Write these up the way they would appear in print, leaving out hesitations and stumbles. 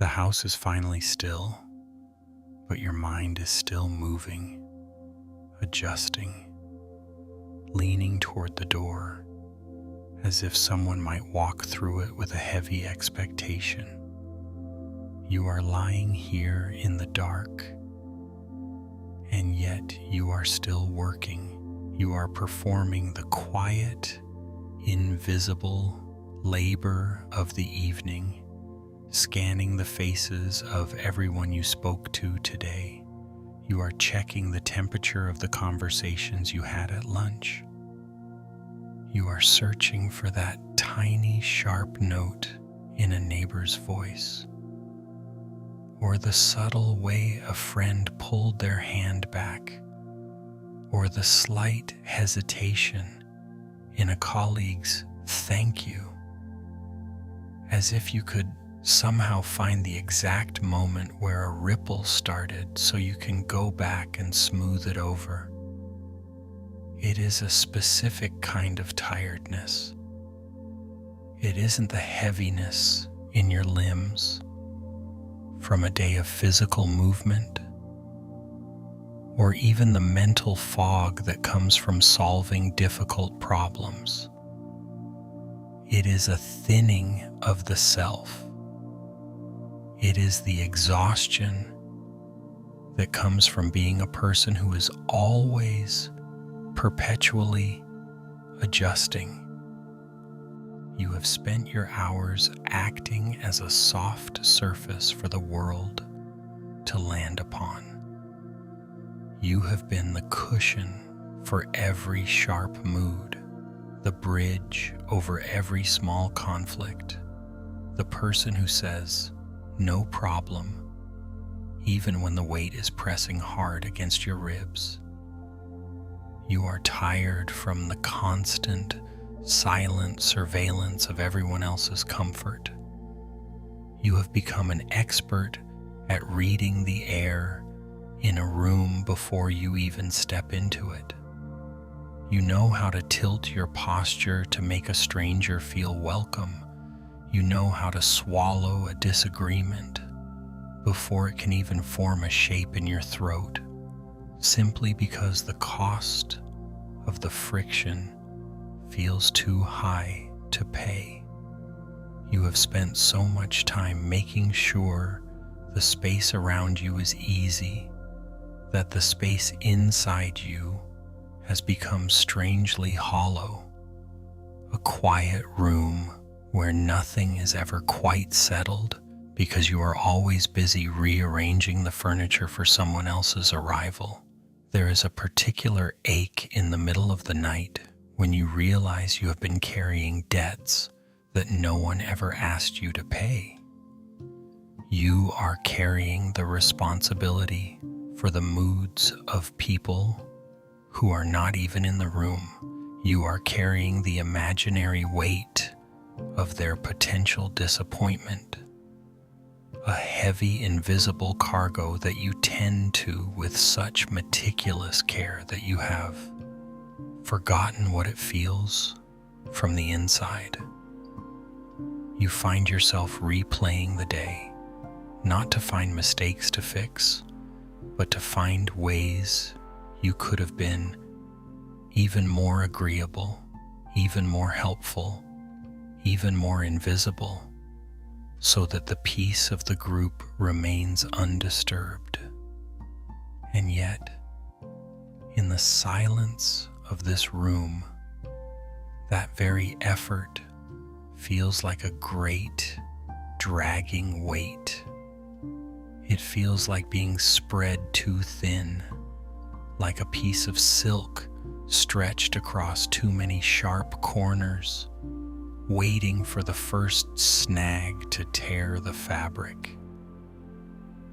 The house is finally still, but your mind is still moving, adjusting, leaning toward the door, as if someone might walk through it with a heavy expectation. You are lying here in the dark, and yet you are still working. You are performing the quiet, invisible labor of the evening, scanning the faces of everyone you spoke to today. You are checking the temperature of the conversations you had at lunch. You are searching for that tiny, sharp note in a neighbor's voice, or the subtle way a friend pulled their hand back, or the slight hesitation in a colleague's thank you, as if you could somehow find the exact moment where a ripple started so you can go back and smooth it over. It is a specific kind of tiredness. It isn't the heaviness in your limbs from a day of physical movement, or even the mental fog that comes from solving difficult problems. It is a thinning of the self. It is the exhaustion that comes from being a person who is always perpetually adjusting. You have spent your hours acting as a soft surface for the world to land upon. You have been the cushion for every sharp mood, the bridge over every small conflict, the person who says, "No problem," even when the weight is pressing hard against your ribs. You are tired from the constant, silent surveillance of everyone else's comfort. You have become an expert at reading the air in a room before you even step into it. You know how to tilt your posture to make a stranger feel welcome. You know how to swallow a disagreement before it can even form a shape in your throat, simply because the cost of the friction feels too high to pay. You have spent so much time making sure the space around you is easy that the space inside you has become strangely hollow, a quiet room where nothing is ever quite settled because you are always busy rearranging the furniture for someone else's arrival. There is a particular ache in the middle of the night when you realize you have been carrying debts that no one ever asked you to pay. You are carrying the responsibility for the moods of people who are not even in the room. You are carrying the imaginary weight of their potential disappointment, a heavy invisible cargo that you tend to with such meticulous care that you have forgotten what it feels from the inside. You find yourself replaying the day, not to find mistakes to fix, but to find ways you could have been even more agreeable, even more helpful, even more invisible, so that the peace of the group remains undisturbed. And yet, in the silence of this room, that very effort feels like a great, dragging weight. It feels like being spread too thin, like a piece of silk stretched across too many sharp corners, waiting for the first snag to tear the fabric.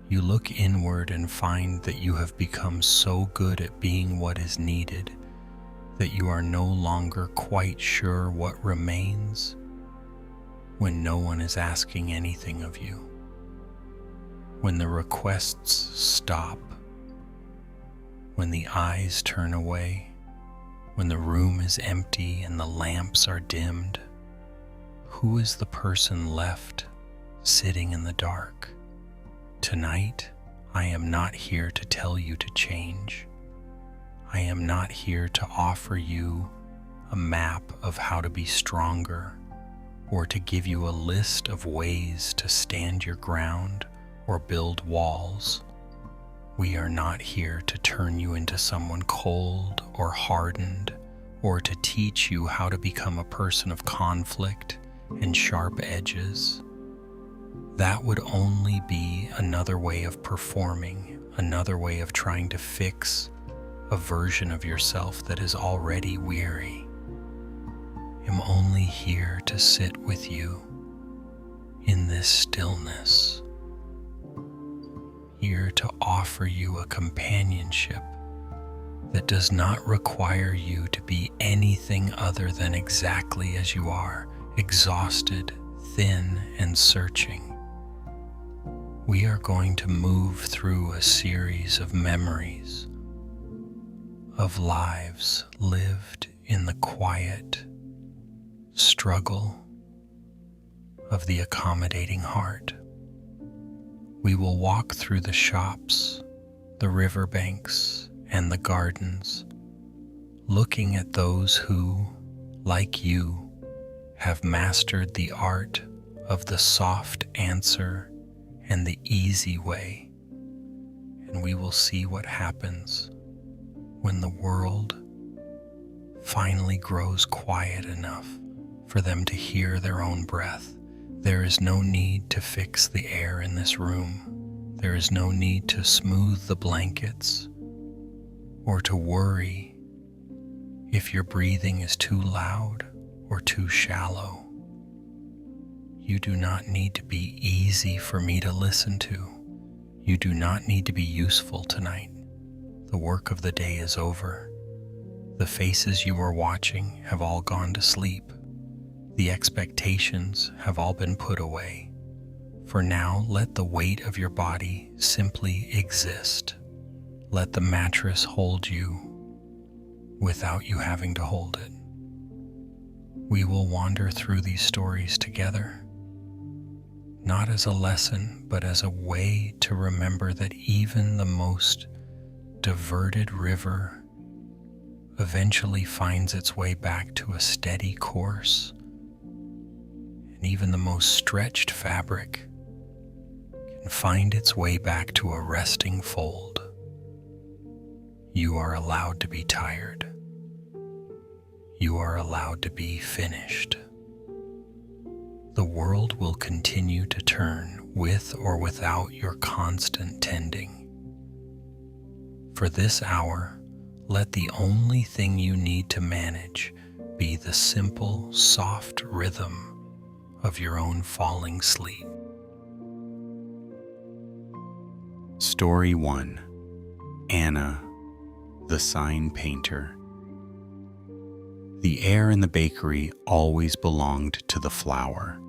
You look inward and find that you have become so good at being what is needed that you are no longer quite sure what remains when no one is asking anything of you. When the requests stop, when the eyes turn away, when the room is empty and the lamps are dimmed, who is the person left sitting in the dark? Tonight, I am not here to tell you to change. I am not here to offer you a map of how to be stronger or to give you a list of ways to stand your ground or build walls. We are not here to turn you into someone cold or hardened or to teach you how to become a person of conflict and sharp edges. That would only be another way of performing, another way of trying to fix a version of yourself that is already weary. I'm only here to sit with you in this stillness, here to offer you a companionship that does not require you to be anything other than exactly as you are, exhausted, thin, and searching. We are going to move through a series of memories of lives lived in the quiet struggle of the accommodating heart. We will walk through the shops, the riverbanks, and the gardens, looking at those who, like you, have mastered the art of the soft answer and the easy way, and we will see what happens when the world finally grows quiet enough for them to hear their own breath. There is no need to fix the air in this room. There is no need to smooth the blankets or to worry if your breathing is too loud or too shallow. You do not need to be easy for me to listen to. You do not need to be useful tonight. The work of the day is over. The faces you are watching have all gone to sleep. The expectations have all been put away. For now, let the weight of your body simply exist. Let the mattress hold you without you having to hold it. We will wander through these stories together, not as a lesson, but as a way to remember that even the most diverted river eventually finds its way back to a steady course. And even the most stretched fabric can find its way back to a resting fold. You are allowed to be tired. You are allowed to be finished. The world will continue to turn with or without your constant tending. For this hour, let the only thing you need to manage be the simple, soft rhythm of your own falling sleep. Story 1. Anna, the Sign Painter. The air in the bakery always belonged to the flour.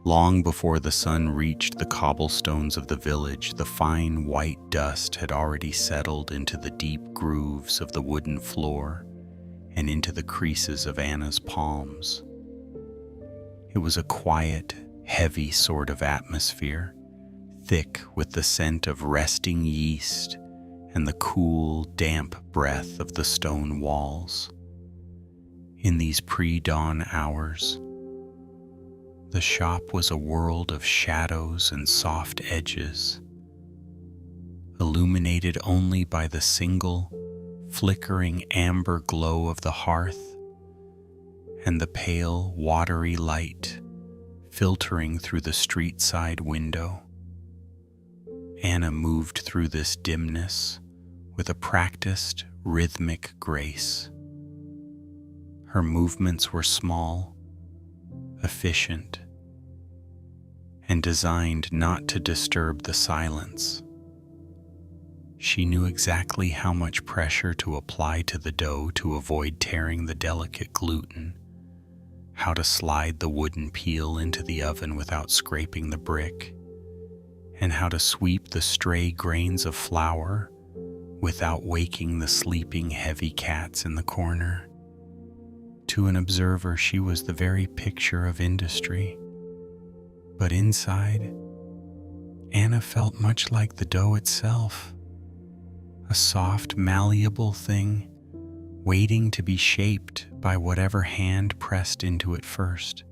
Long before the sun reached the cobblestones of the village, the fine white dust had already settled into the deep grooves of the wooden floor and into the creases of Anna's palms. It was a quiet, heavy sort of atmosphere, thick with the scent of resting yeast and the cool, damp breath of the stone walls. In these pre-dawn hours, the shop was a world of shadows and soft edges, illuminated only by the single, flickering amber glow of the hearth and the pale, watery light filtering through the street-side window. Anna moved through this dimness with a practiced, rhythmic grace. Her movements were small, efficient, and designed not to disturb the silence. She knew exactly how much pressure to apply to the dough to avoid tearing the delicate gluten, how to slide the wooden peel into the oven without scraping the brick, and how to sweep the stray grains of flour without waking the sleeping heavy cats in the corner. To an observer, she was the very picture of industry. But inside, Anna felt much like the dough itself, a soft, malleable thing waiting to be shaped by whatever hand pressed into it first.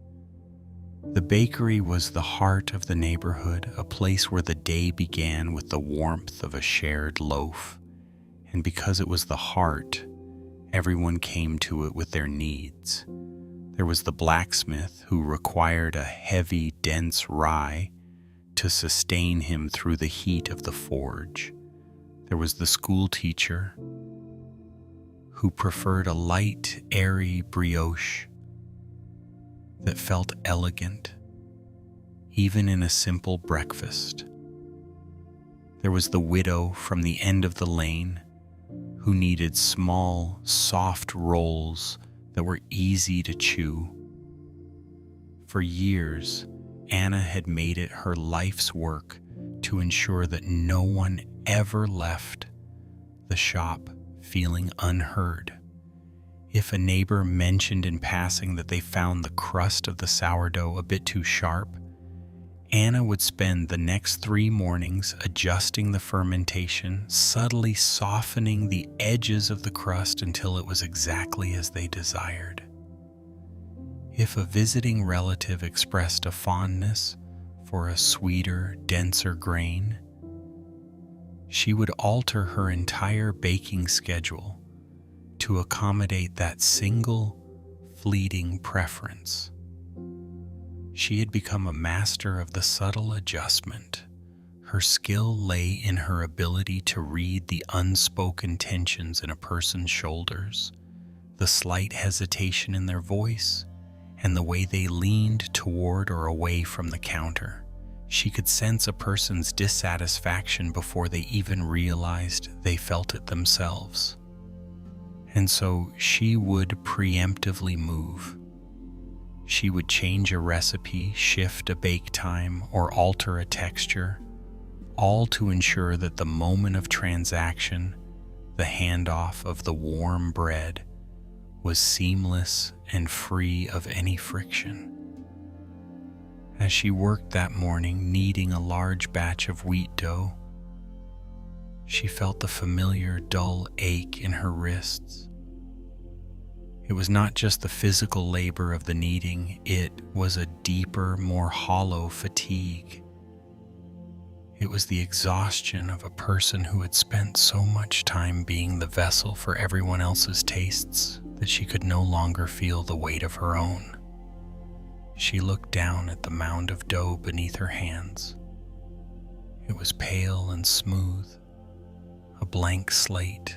The bakery was the heart of the neighborhood, a place where the day began with the warmth of a shared loaf. And because it was the heart, everyone came to it with their needs. There was the blacksmith who required a heavy, dense rye to sustain him through the heat of the forge. There was the school teacher who preferred a light, airy brioche that felt elegant, even in a simple breakfast. There was the widow from the end of the lane who needed small, soft rolls that were easy to chew. For years, Anna had made it her life's work to ensure that no one ever left the shop feeling unheard. If a neighbor mentioned in passing that they found the crust of the sourdough a bit too sharp, Anna would spend the next 3 mornings adjusting the fermentation, subtly softening the edges of the crust until it was exactly as they desired. If a visiting relative expressed a fondness for a sweeter, denser grain, she would alter her entire baking schedule to accommodate that single, fleeting preference. She had become a master of the subtle adjustment. Her skill lay in her ability to read the unspoken tensions in a person's shoulders, the slight hesitation in their voice, and the way they leaned toward or away from the counter. She could sense a person's dissatisfaction before they even realized they felt it themselves. And so she would preemptively move. She would change a recipe, shift a bake time, or alter a texture, all to ensure that the moment of transaction, the handoff of the warm bread, was seamless and free of any friction. As she worked that morning, kneading a large batch of wheat dough, she felt the familiar dull ache in her wrists. It was not just the physical labor of the kneading, it was a deeper, more hollow fatigue. It was the exhaustion of a person who had spent so much time being the vessel for everyone else's tastes that she could no longer feel the weight of her own. She looked down at the mound of dough beneath her hands. It was pale and smooth, a blank slate.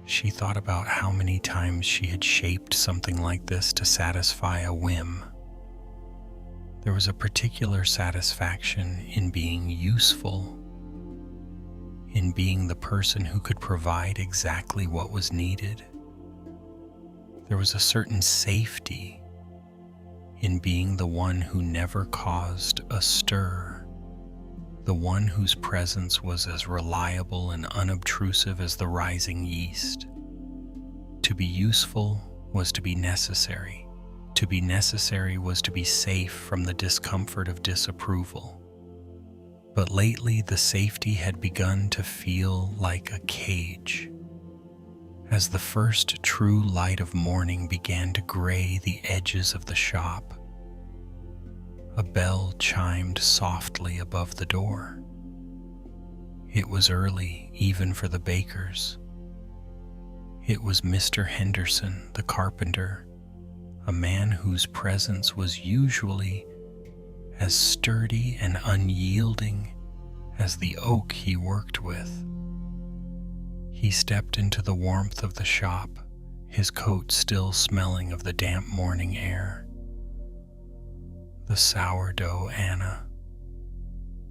She thought about how many times she had shaped something like this to satisfy a whim. There was a particular satisfaction in being useful, in being the person who could provide exactly what was needed. There was a certain safety in being the one who never caused a stir, the one whose presence was as reliable and unobtrusive as the rising yeast. To be useful was to be necessary. To be necessary was to be safe from the discomfort of disapproval. But lately the safety had begun to feel like a cage. As the first true light of morning began to gray the edges of the shop, a bell chimed softly above the door. It was early, even for the bakers. It was Mr. Henderson, the carpenter, a man whose presence was usually as sturdy and unyielding as the oak he worked with. He stepped into the warmth of the shop, his coat still smelling of the damp morning air. "The sourdough, Anna,"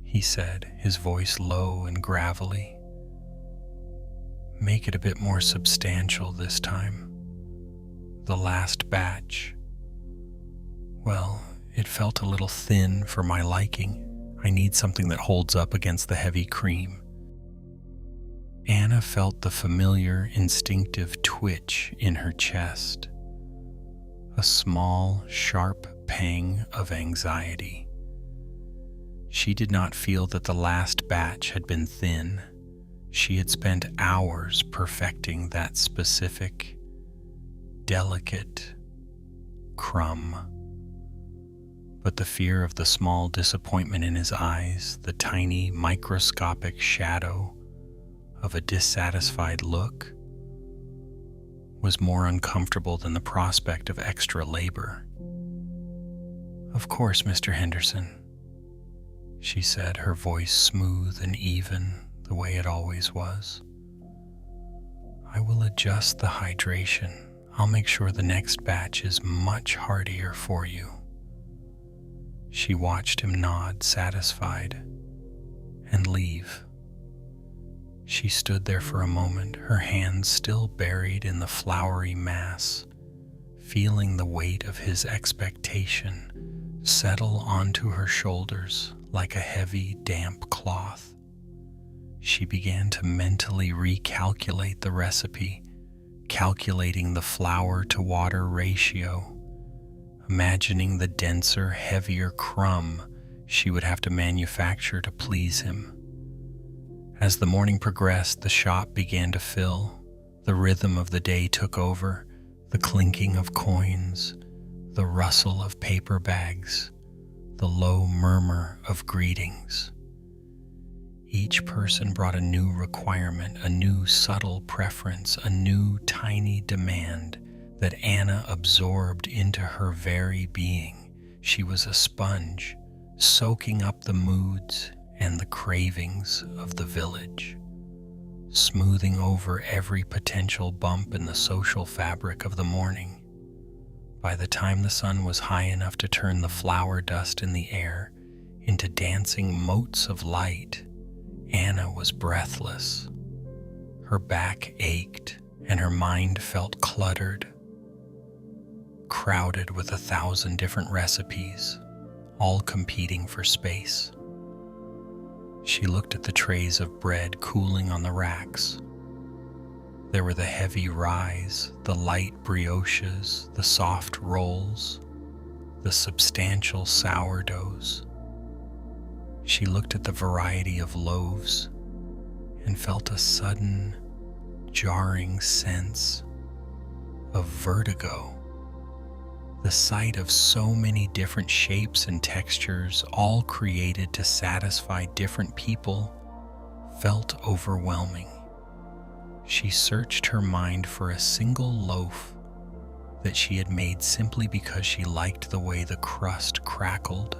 he said, his voice low and gravelly. "Make it a bit more substantial this time. The last batch, well, it felt a little thin for my liking. I need something that holds up against the heavy cream." Anna felt the familiar instinctive twitch in her chest, a small, sharp pang of anxiety. She did not feel that the last batch had been thin. She had spent hours perfecting that specific, delicate crumb. But the fear of the small disappointment in his eyes, the tiny microscopic shadow of a dissatisfied look, was more uncomfortable than the prospect of extra labor. "Of course, Mr. Henderson," she said, her voice smooth and even the way it always was. "I will adjust the hydration. I'll make sure the next batch is much heartier for you." She watched him nod, satisfied, and leave. She stood there for a moment, her hands still buried in the floury mass, feeling the weight of his expectation settle onto her shoulders like a heavy, damp cloth. She began to mentally recalculate the recipe, calculating the flour to water ratio, imagining the denser, heavier crumb she would have to manufacture to please him. As the morning progressed, the shop began to fill. The rhythm of the day took over, the clinking of coins, the rustle of paper bags, the low murmur of greetings. Each person brought a new requirement, a new subtle preference, a new tiny demand that Anna absorbed into her very being. She was a sponge, soaking up the moods and the cravings of the village, smoothing over every potential bump in the social fabric of the morning. By the time the sun was high enough to turn the flour dust in the air into dancing motes of light, Anna was breathless. Her back ached and her mind felt cluttered, crowded with 1,000 different recipes, all competing for space. She looked at the trays of bread cooling on the racks. There were the heavy ryes, the light brioches, the soft rolls, the substantial sourdoughs. She looked at the variety of loaves and felt a sudden, jarring sense of vertigo. The sight of so many different shapes and textures, all created to satisfy different people, felt overwhelming. She searched her mind for a single loaf that she had made simply because she liked the way the crust crackled,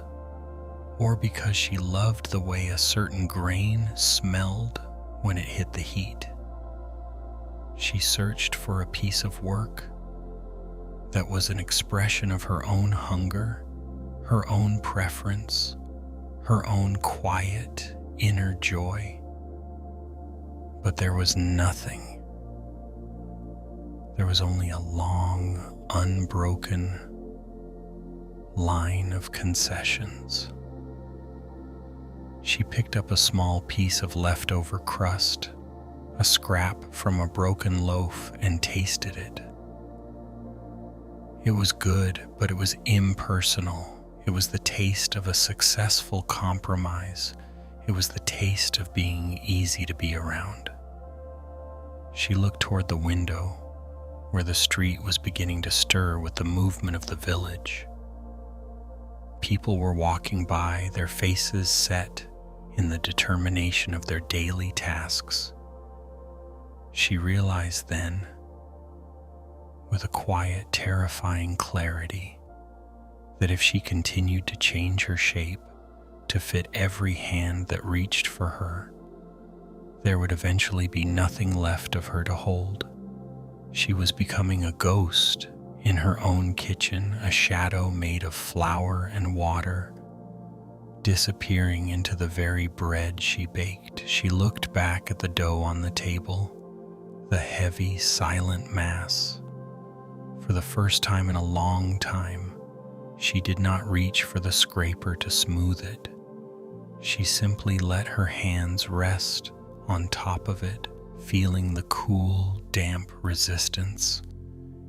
or because she loved the way a certain grain smelled when it hit the heat. She searched for a piece of work that was an expression of her own hunger, her own preference, her own quiet inner joy. But there was nothing. There was only a long, unbroken line of concessions. She picked up a small piece of leftover crust, a scrap from a broken loaf, and tasted it. It was good, but it was impersonal. It was the taste of a successful compromise. It was the taste of being easy to be around. She looked toward the window, where the street was beginning to stir with the movement of the village. People were walking by, their faces set in the determination of their daily tasks. She realized then, with a quiet, terrifying clarity, that if she continued to change her shape to fit every hand that reached for her, there would eventually be nothing left of her to hold. She was becoming a ghost in her own kitchen, a shadow made of flour and water, disappearing into the very bread she baked. She looked back at the dough on the table, the heavy, silent mass. For the first time in a long time, she did not reach for the scraper to smooth it. She simply let her hands rest on top of it, feeling the cool, damp resistance,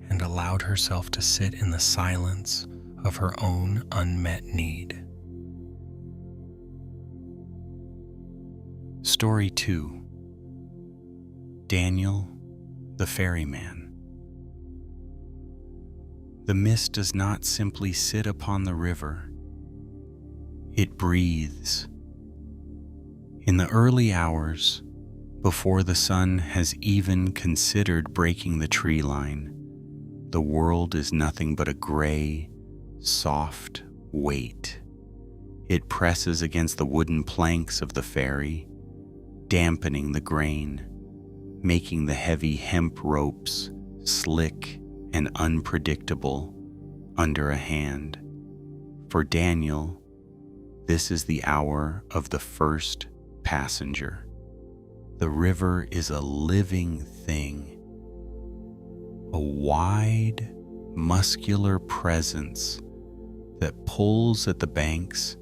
and allowed herself to sit in the silence of her own unmet need. Story 2. Daniel, the Ferryman. The mist does not simply sit upon the river. It breathes. In the early hours, before the sun has even considered breaking the tree line, the world is nothing but a gray, soft weight. It presses against the wooden planks of the ferry, dampening the grain, making the heavy hemp ropes slick and unpredictable under a hand. For Daniel, this is the hour of the first passenger. The river is a living thing, a wide, muscular presence that pulls at the banks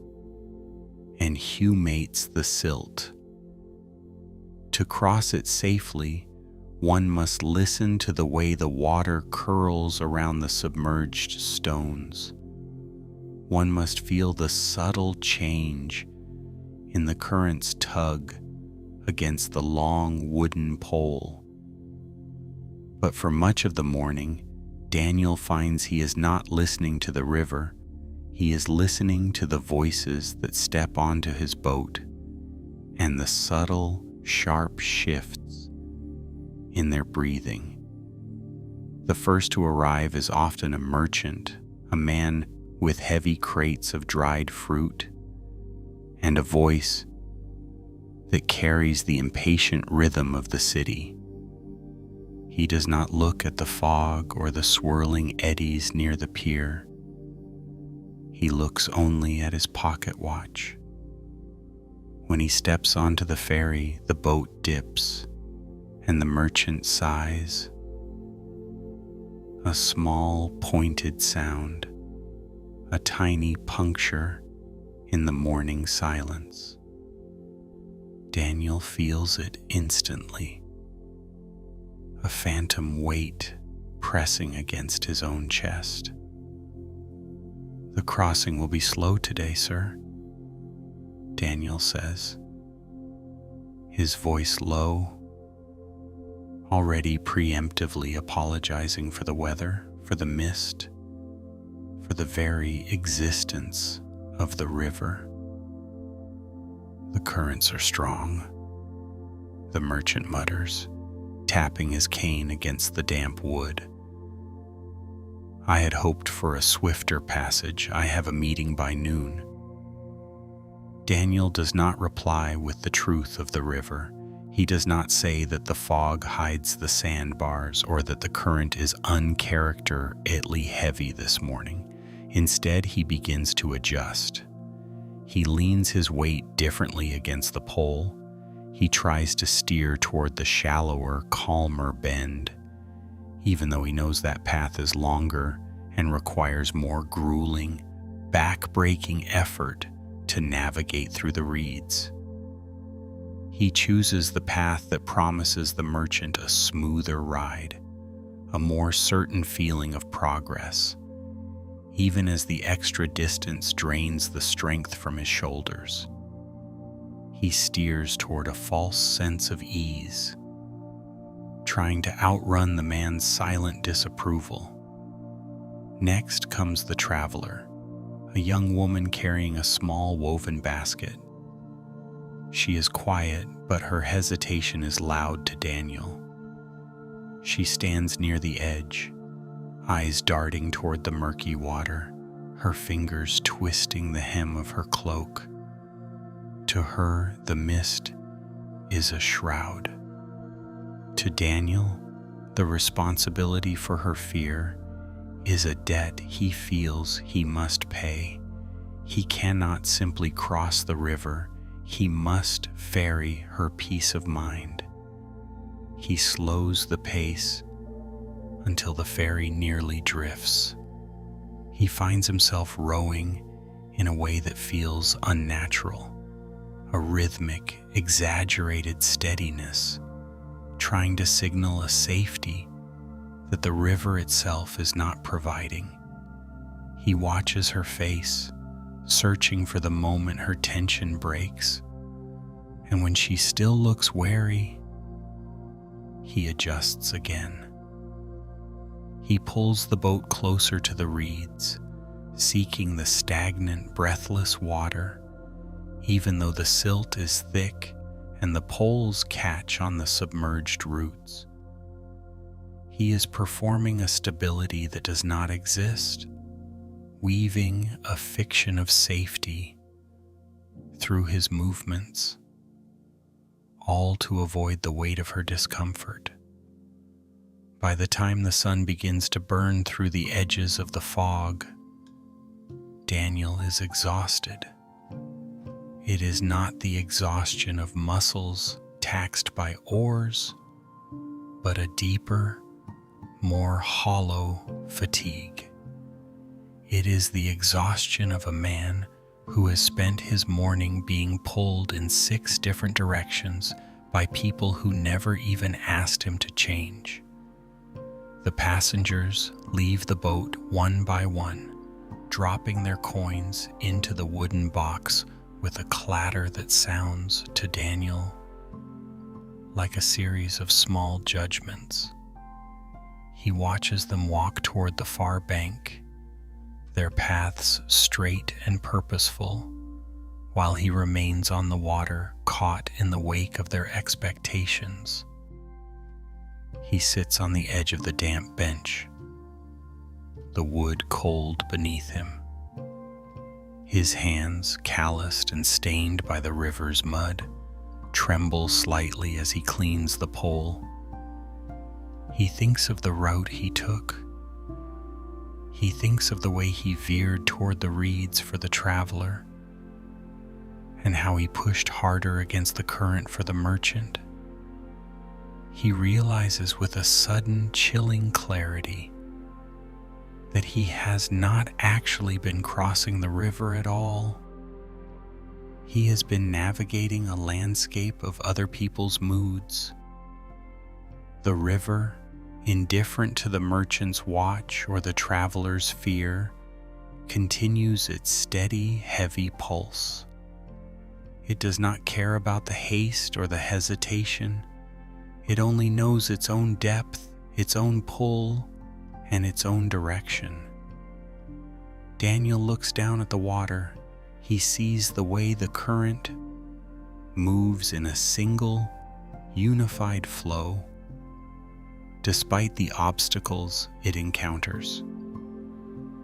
and humates the silt. To cross it safely, one must listen to the way the water curls around the submerged stones. One must feel the subtle change in the current's tug against the long wooden pole. But for much of the morning, Daniel finds he is not listening to the river. He is listening to the voices that step onto his boat and the subtle, sharp shifts in their breathing. The first to arrive is often a merchant, a man with heavy crates of dried fruit, and a voice that carries the impatient rhythm of the city. He does not look at the fog or the swirling eddies near the pier. He looks only at his pocket watch. When he steps onto the ferry, the boat dips, and the merchant sighs. A small, pointed sound, a tiny puncture in the morning silence. Daniel feels it instantly, a phantom weight pressing against his own chest. "The crossing will be slow today, sir," Daniel says, his voice low, already preemptively apologizing for the weather, for the mist, for the very existence of the river. "The currents are strong," the merchant mutters, tapping his cane against the damp wood. "I had hoped for a swifter passage. I have a meeting by noon." Daniel does not reply with the truth of the river. He does not say that the fog hides the sandbars or that the current is uncharacteristically heavy this morning. Instead, he begins to adjust. He leans his weight differently against the pole. He tries to steer toward the shallower, calmer bend, even though he knows that path is longer and requires more grueling, back-breaking effort to navigate through the reeds. He chooses the path that promises the merchant a smoother ride, a more certain feeling of progress, even as the extra distance drains the strength from his shoulders. He steers toward a false sense of ease, trying to outrun the man's silent disapproval. Next comes the traveler, a young woman carrying a small woven basket. She is quiet, but her hesitation is loud to Daniel. She stands near the edge, eyes darting toward the murky water, her fingers twisting the hem of her cloak. To her, the mist is a shroud. To Daniel, the responsibility for her fear is a debt he feels he must pay. He cannot simply cross the river. He must ferry her peace of mind. He slows the pace until the ferry nearly drifts. He finds himself rowing in a way that feels unnatural, a rhythmic, exaggerated steadiness, trying to signal a safety that the river itself is not providing. He watches her face, searching for the moment her tension breaks, and when she still looks wary, he adjusts again. He pulls the boat closer to the reeds, seeking the stagnant, breathless water, even though the silt is thick and the poles catch on the submerged roots. He is performing a stability that does not exist, weaving a fiction of safety through his movements, all to avoid the weight of her discomfort. By the time the sun begins to burn through the edges of the fog, Daniel is exhausted. It is not the exhaustion of muscles taxed by oars, but a deeper, more hollow fatigue. It is the exhaustion of a man who has spent his morning being pulled in 6 different directions by people who never even asked him to change. The passengers leave the boat one by one, dropping their coins into the wooden box with a clatter that sounds to Daniel like a series of small judgments. He watches them walk toward the far bank, their paths straight and purposeful, while he remains on the water, caught in the wake of their expectations. He sits on the edge of the damp bench, the wood cold beneath him. His hands, calloused and stained by the river's mud, tremble slightly as he cleans the pole. He thinks of the route he took. He thinks of the way he veered toward the reeds for the traveler, and how he pushed harder against the current for the merchant. He realizes with a sudden chilling clarity that he has not actually been crossing the river at all. He has been navigating a landscape of other people's moods. The river, indifferent to the merchant's watch or the traveler's fear, continues its steady, heavy pulse. It does not care about the haste or the hesitation. It only knows its own depth, its own pull, and its own direction. Daniel looks down at the water. He sees the way the current moves in a single, unified flow, despite the obstacles it encounters.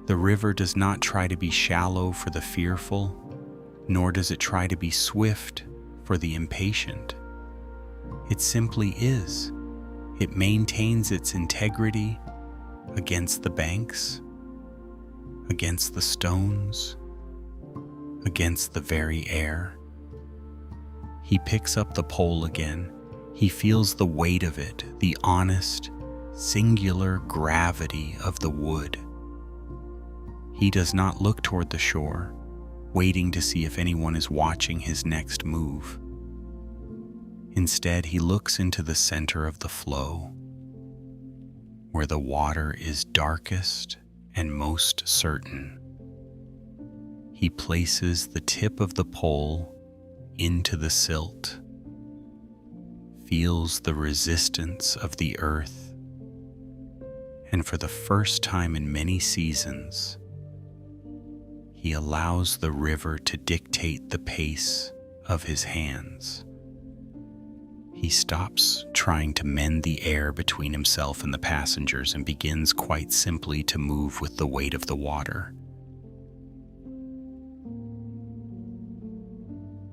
The river does not try to be shallow for the fearful, nor does it try to be swift for the impatient. It simply is. It maintains its integrity against the banks, against the stones, against the very air. He picks up the pole again. He feels the weight of it, the honest, singular gravity of the wood. He does not look toward the shore, waiting to see if anyone is watching his next move. Instead, he looks into the center of the flow, where the water is darkest and most certain. He places the tip of the pole into the silt, feels the resistance of the earth, and for the first time in many seasons, he allows the river to dictate the pace of his hands. He stops trying to mend the air between himself and the passengers and begins quite simply to move with the weight of the water.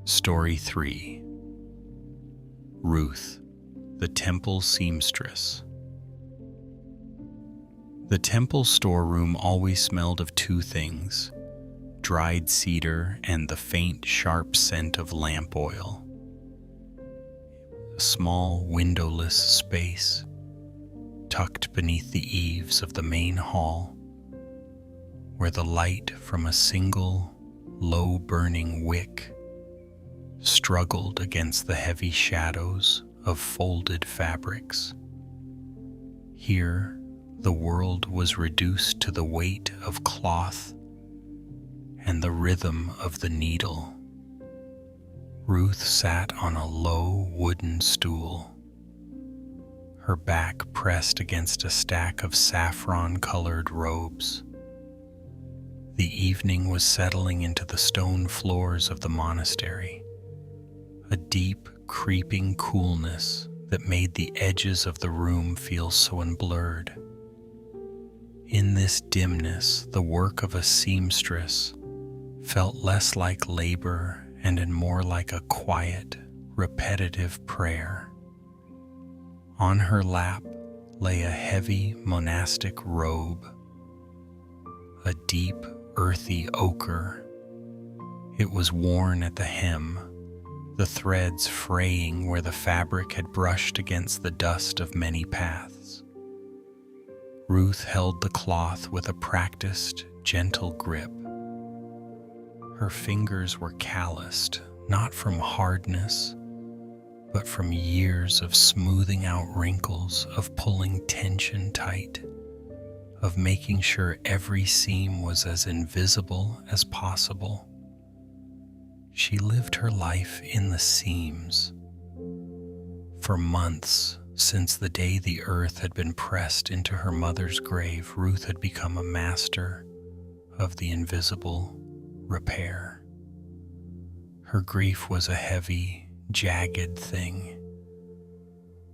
Story 3. Ruth, the temple seamstress. The temple storeroom always smelled of 2 things: dried cedar and the faint, sharp scent of lamp oil. A small, windowless space, tucked beneath the eaves of the main hall, where the light from a single, low-burning wick struggled against the heavy shadows of folded fabrics. Here, the world was reduced to the weight of cloth and the rhythm of the needle. Ruth sat on a low wooden stool, her back pressed against a stack of saffron-colored robes. The evening was settling into the stone floors of the monastery, a deep, creeping coolness that made the edges of the room feel so blurred. In this dimness, the work of a seamstress felt less like labor and more like a quiet, repetitive prayer. On her lap lay a heavy monastic robe, a deep, earthy ochre. It was worn at the hem, the threads fraying where the fabric had brushed against the dust of many paths. Ruth held the cloth with a practiced, gentle grip. Her fingers were calloused, not from hardness, but from years of smoothing out wrinkles, of pulling tension tight, of making sure every seam was as invisible as possible. She lived her life in the seams. For months, since the day the earth had been pressed into her mother's grave, Ruth had become a master of the invisible repair. Her grief was a heavy, jagged thing,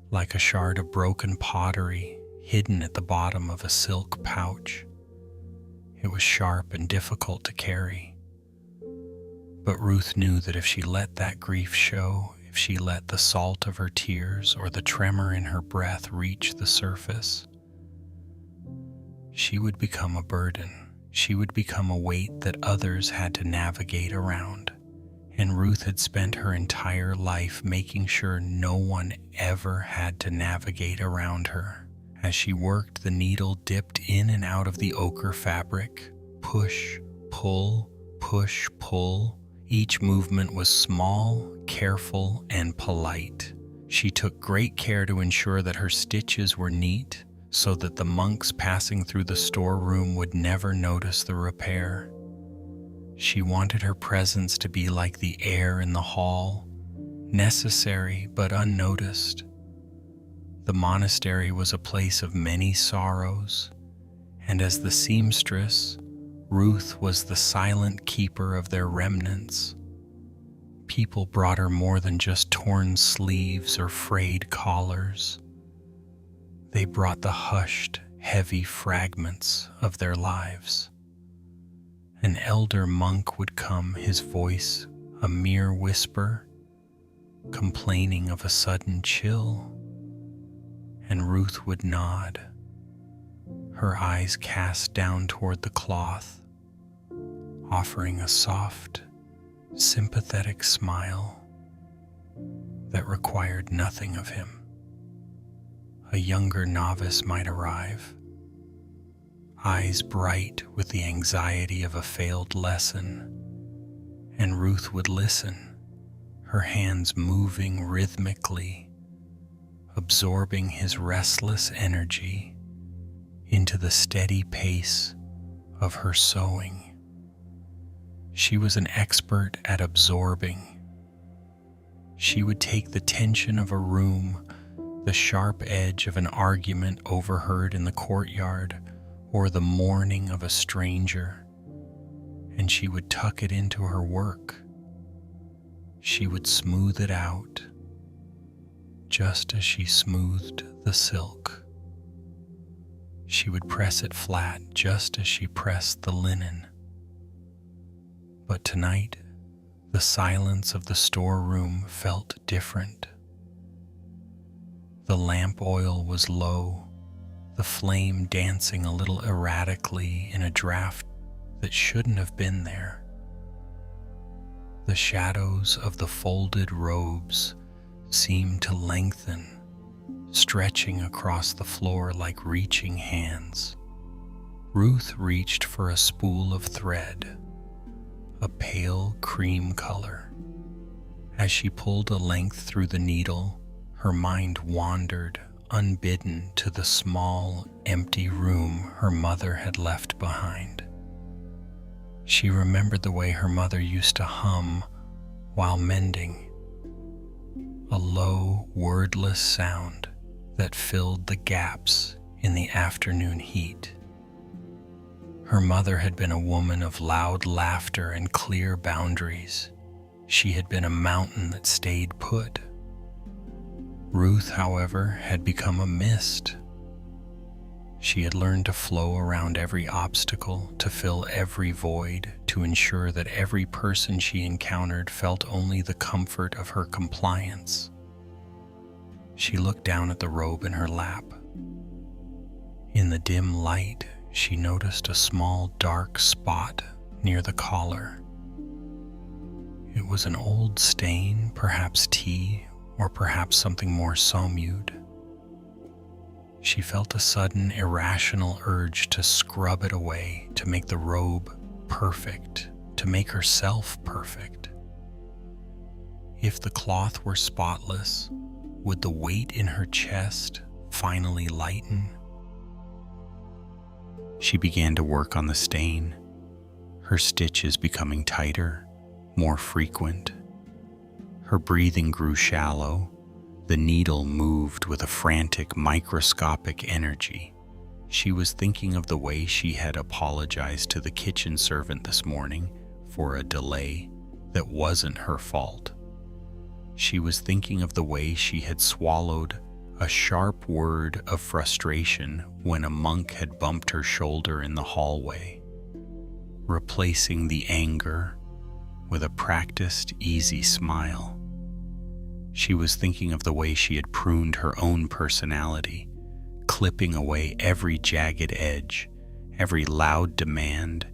like a shard of broken pottery hidden at the bottom of a silk pouch. It was sharp and difficult to carry. But Ruth knew that if she let that grief show, if she let the salt of her tears or the tremor in her breath reach the surface, she would become a burden. She would become a weight that others had to navigate around. And Ruth had spent her entire life making sure no one ever had to navigate around her. As she worked, the needle dipped in and out of the ochre fabric. Push, pull, push, pull. Each movement was small, careful, and polite. She took great care to ensure that her stitches were neat, so that the monks passing through the storeroom would never notice the repair. She wanted her presence to be like the air in the hall, necessary but unnoticed. The monastery was a place of many sorrows, and as the seamstress, Ruth was the silent keeper of their remnants. People brought her more than just torn sleeves or frayed collars. They brought the hushed, heavy fragments of their lives. An elder monk would come, his voice a mere whisper, complaining of a sudden chill, and Ruth would nod, her eyes cast down toward the cloth, offering a soft, sympathetic smile that required nothing of him. A younger novice might arrive, eyes bright with the anxiety of a failed lesson, and Ruth would listen, her hands moving rhythmically, absorbing his restless energy into the steady pace of her sewing. She was an expert at absorbing. She would take the tension of a room, the sharp edge of an argument overheard in the courtyard, or the mourning of a stranger, and she would tuck it into her work. She would smooth it out, just as she smoothed the silk. She would press it flat, just as she pressed the linen. But tonight, the silence of the storeroom felt different. The lamp oil was low, the flame dancing a little erratically in a draft that shouldn't have been there. The shadows of the folded robes seemed to lengthen, stretching across the floor like reaching hands. Ruth reached for a spool of thread, a pale cream color. As she pulled a length through the needle, her mind wandered unbidden to the small, empty room her mother had left behind. She remembered the way her mother used to hum while mending, a low, wordless sound that filled the gaps in the afternoon heat. Her mother had been a woman of loud laughter and clear boundaries. She had been a mountain that stayed put. Ruth, however, had become a mist. She had learned to flow around every obstacle, to fill every void, to ensure that every person she encountered felt only the comfort of her compliance. She looked down at the robe in her lap. In the dim light, she noticed a small dark spot near the collar. It was an old stain, perhaps tea, or perhaps something more Somewed. She felt a sudden irrational urge to scrub it away, to make the robe perfect, to make herself perfect. If the cloth were spotless, would the weight in her chest finally lighten? She began to work on the stain, her stitches becoming tighter, more frequent. Her breathing grew shallow. The needle moved with a frantic, microscopic energy. She was thinking of the way she had apologized to the kitchen servant this morning for a delay that wasn't her fault. She was thinking of the way she had swallowed a sharp word of frustration when a monk had bumped her shoulder in the hallway, replacing the anger with a practiced, easy smile. She was thinking of the way she had pruned her own personality, clipping away every jagged edge, every loud demand,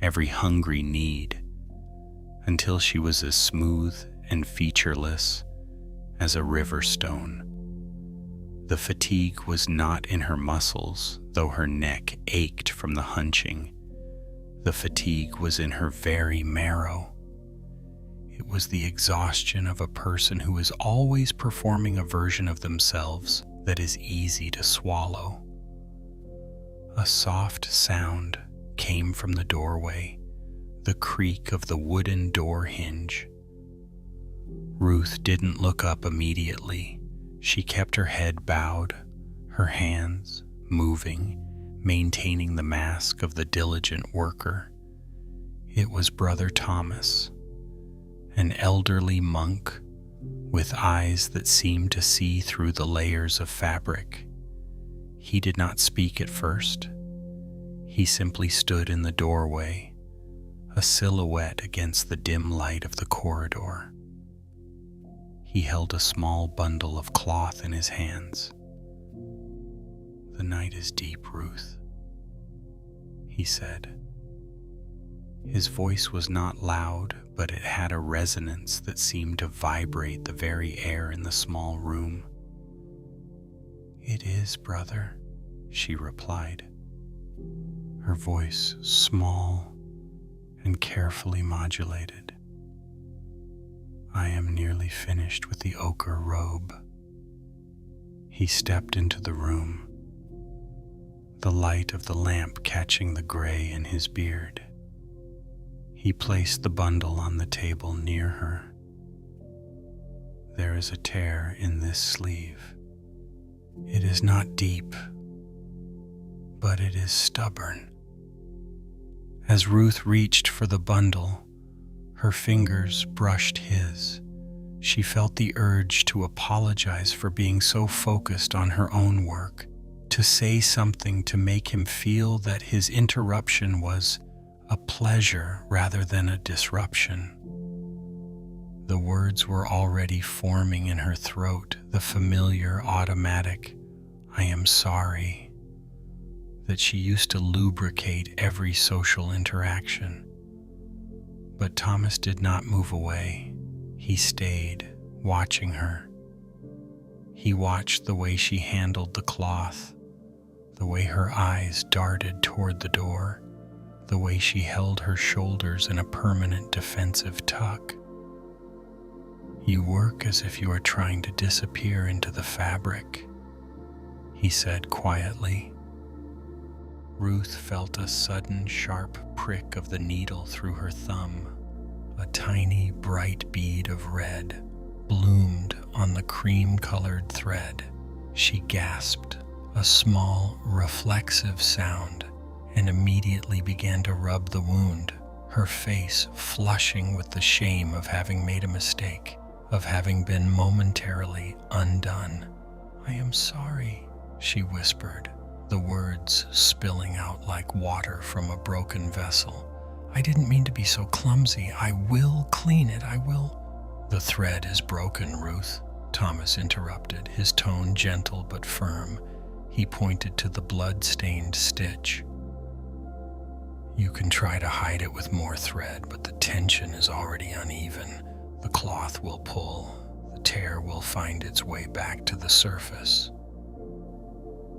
every hungry need, until she was as smooth and featureless as a river stone. The fatigue was not in her muscles, though her neck ached from the hunching. The fatigue was in her very marrow. It was the exhaustion of a person who is always performing a version of themselves that is easy to swallow. A soft sound came from the doorway, the creak of the wooden door hinge. Ruth didn't look up immediately. She kept her head bowed, her hands moving, maintaining the mask of the diligent worker. It was Brother Thomas, an elderly monk with eyes that seemed to see through the layers of fabric. He did not speak at first. He simply stood in the doorway, a silhouette against the dim light of the corridor. He held a small bundle of cloth in his hands. "The night is deep, Ruth," he said. His voice was not loud, but it had a resonance that seemed to vibrate the very air in the small room. "It is, brother," she replied, her voice small and carefully modulated. "I am nearly finished with the ochre robe." He stepped into the room, the light of the lamp catching the gray in his beard. He placed the bundle on the table near her. "There is a tear in this sleeve. It is not deep, but it is stubborn." As Ruth reached for the bundle, her fingers brushed his. She felt the urge to apologize for being so focused on her own work, to say something to make him feel that his interruption was a pleasure rather than a disruption. The words were already forming in her throat, the familiar, automatic, "I am sorry," that she used to lubricate every social interaction. But Thomas did not move away. He stayed, watching her. He watched the way she handled the cloth, the way her eyes darted toward the door, the way she held her shoulders in a permanent defensive tuck. "You work as if you are trying to disappear into the fabric," he said quietly. Ruth felt a sudden sharp prick of the needle through her thumb, A tiny bright bead of red bloomed on the cream-colored thread. She gasped a small, reflexive sound and immediately began to rub the wound, her face flushing with the shame of having made a mistake, of having been momentarily undone. "I am sorry," she whispered, the words spilling out like water from a broken vessel. "I didn't mean to be so clumsy. I will clean it. I will." "The thread is broken, Ruth," Thomas interrupted, his tone gentle but firm. He pointed to the blood-stained stitch. "You can try to hide it with more thread, but the tension is already uneven. The cloth will pull. The tear will find its way back to the surface."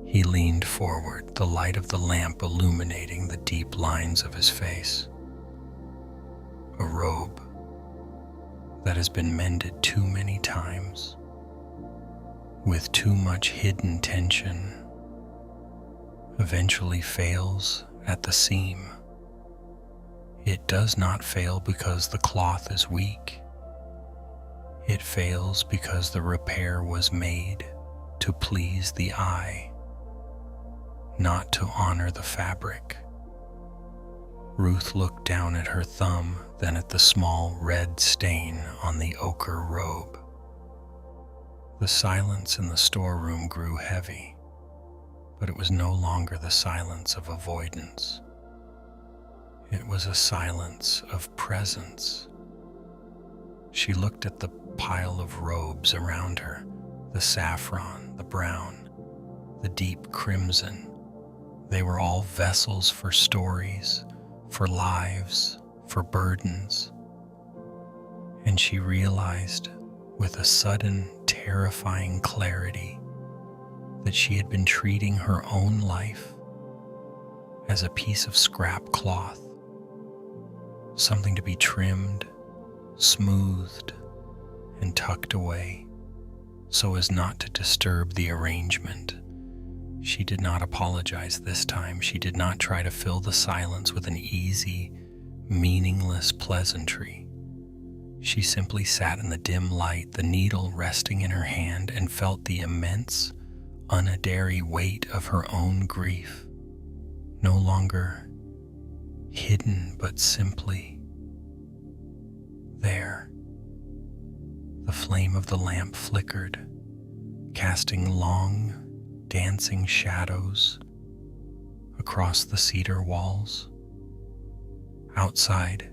He leaned forward, the light of the lamp illuminating the deep lines of his face. "A robe that has been mended too many times, with too much hidden tension, eventually fails at the seam. It does not fail because the cloth is weak. It fails because the repair was made to please the eye, not to honor the fabric." Ruth looked down at her thumb, then at the small red stain on the ochre robe. The silence in the storeroom grew heavy, but it was no longer the silence of avoidance. It was a silence of presence. She looked at the pile of robes around her, the saffron, the brown, the deep crimson. They were all vessels for stories, for lives, for burdens. And she realized, with a sudden, terrifying clarity, that she had been treating her own life as a piece of scrap cloth, something to be trimmed, smoothed, and tucked away so as not to disturb the arrangement. She did not apologize this time. She did not try to fill the silence with an easy, meaningless pleasantry. She simply sat in the dim light, the needle resting in her hand, and felt the immense, unadairy weight of her own grief, no longer hidden but simply there. The flame of the lamp flickered, casting long, dancing shadows across the cedar walls. Outside,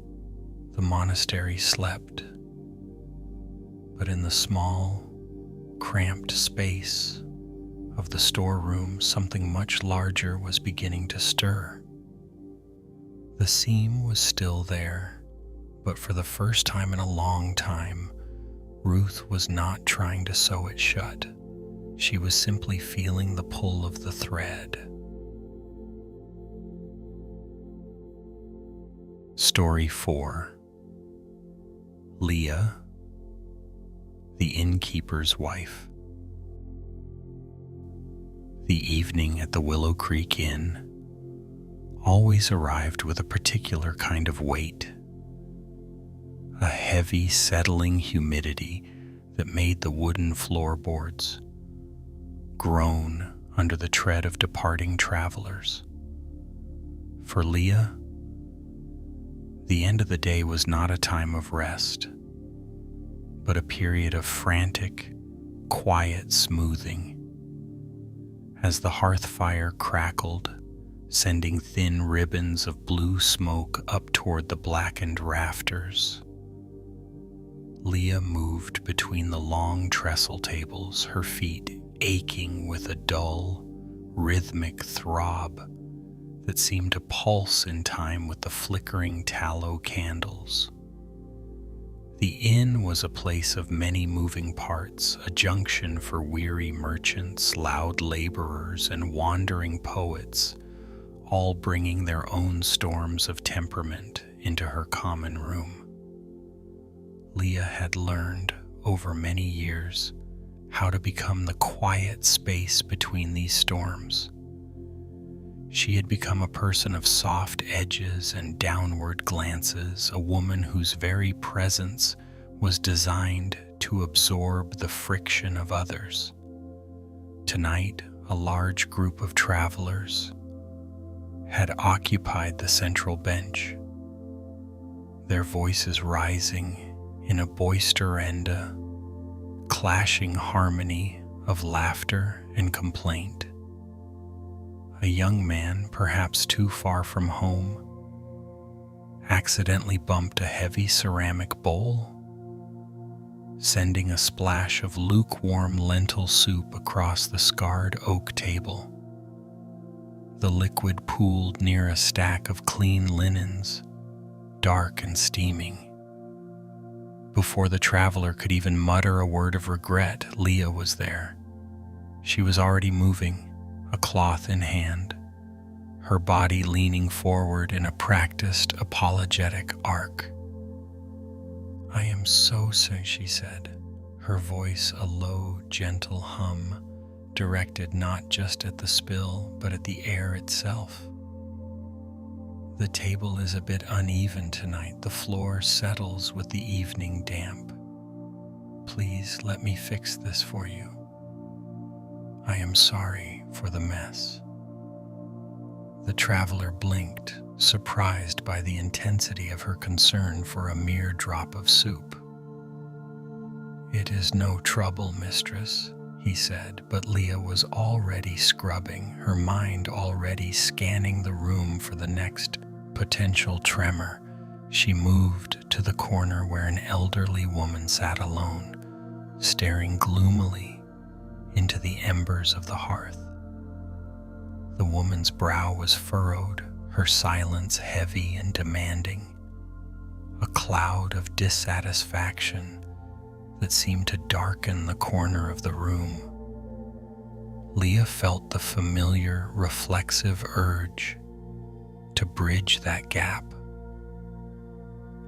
the monastery slept, but in the small, cramped space of the storeroom, something much larger was beginning to stir. The seam was still there, but for the first time in a long time, Ruth was not trying to sew it shut. She was simply feeling the pull of the thread. Story 4. Leah, the Innkeeper's wife. The evening at the Willow Creek Inn always arrived with a particular kind of weight, a heavy, settling humidity that made the wooden floorboards groan under the tread of departing travelers. For Leah, the end of the day was not a time of rest, but a period of frantic, quiet smoothing. As the hearth fire crackled, sending thin ribbons of blue smoke up toward the blackened rafters, Leah moved between the long trestle tables, her feet aching with a dull, rhythmic throb that seemed to pulse in time with the flickering tallow candles. The inn was a place of many moving parts, a junction for weary merchants, loud laborers, and wandering poets, all bringing their own storms of temperament into her common room. Leah had learned, over many years, how to become the quiet space between these storms. She had become a person of soft edges and downward glances, a woman whose very presence was designed to absorb the friction of others. Tonight, a large group of travelers had occupied the central bench, their voices rising in a boisterenda, clashing harmony of laughter and complaint. A young man, perhaps too far from home, accidentally bumped a heavy ceramic bowl, sending a splash of lukewarm lentil soup across the scarred oak table. The liquid pooled near a stack of clean linens, dark and steaming. Before the traveler could even mutter a word of regret, Leah was there. She was already moving, a cloth in hand, her body leaning forward in a practiced apologetic arc. "I am so sorry," she said, her voice a low, gentle hum, directed not just at the spill, but at the air itself. "The table is a bit uneven tonight. The floor settles with the evening damp. Please let me fix this for you. I am sorry for the mess." The traveler blinked, surprised by the intensity of her concern for a mere drop of soup. "It is no trouble, mistress," he said, but Leah was already scrubbing, her mind already scanning the room for the next potential tremor. She moved to the corner where an elderly woman sat alone, staring gloomily into the embers of the hearth. The woman's brow was furrowed, her silence heavy and demanding, a cloud of dissatisfaction that seemed to darken the corner of the room. Leah felt the familiar, reflexive urge to bridge that gap,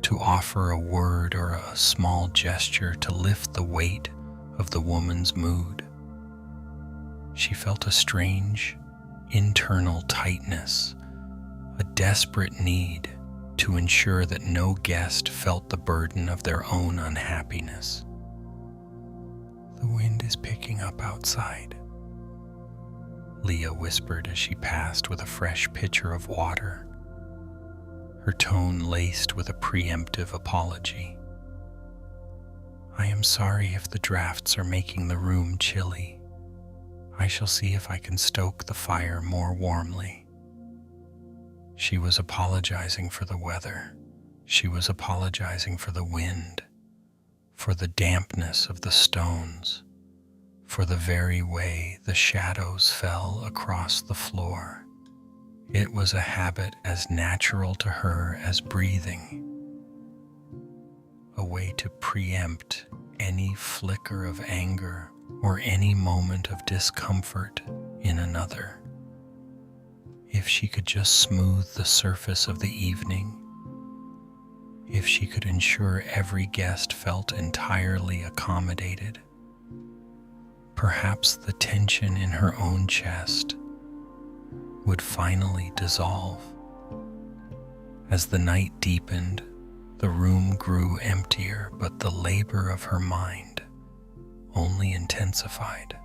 to offer a word or a small gesture to lift the weight of the woman's mood. She felt a strange, internal tightness, a desperate need to ensure that no guest felt the burden of their own unhappiness. "The wind is picking up outside," Leah whispered as she passed with a fresh pitcher of water, her tone laced with a preemptive apology. "I am sorry if the drafts are making the room chilly. I shall see if I can stoke the fire more warmly." She was apologizing for the weather. She was apologizing for the wind, for the dampness of the stones, for the very way the shadows fell across the floor. It was a habit as natural to her as breathing, a way to preempt any flicker of anger or any moment of discomfort in another. If she could just smooth the surface of the evening, if she could ensure every guest felt entirely accommodated, perhaps the tension in her own chest would finally dissolve. As the night deepened, the room grew emptier, but the labor of her mind only intensified.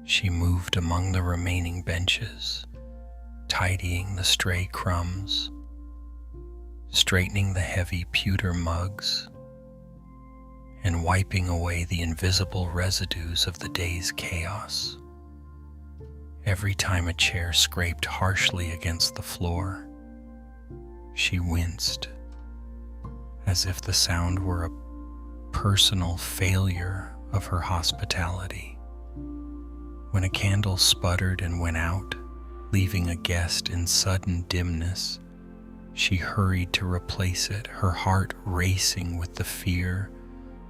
She moved among the remaining benches, tidying the stray crumbs, straightening the heavy pewter mugs, and wiping away the invisible residues of the day's chaos. Every time a chair scraped harshly against the floor, she winced, as if the sound were a personal failure of her hospitality. When a candle sputtered and went out, leaving a guest in sudden dimness, she hurried to replace it, her heart racing with the fear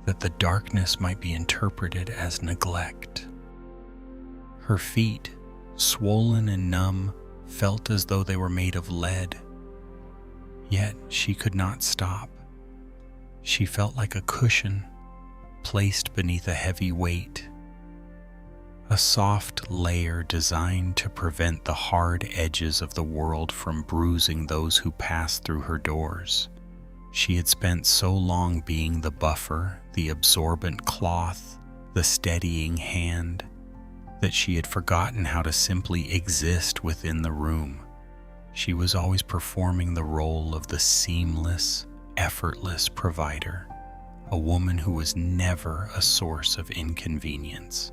that the darkness might be interpreted as neglect. Her feet, swollen and numb, felt as though they were made of lead. Yet she could not stop. She felt like a cushion placed beneath a heavy weight, a soft layer designed to prevent the hard edges of the world from bruising those who pass through her doors. She had spent so long being the buffer, the absorbent cloth, the steadying hand, that she had forgotten how to simply exist within the room. She was always performing the role of the seamless, effortless provider, a woman who was never a source of inconvenience.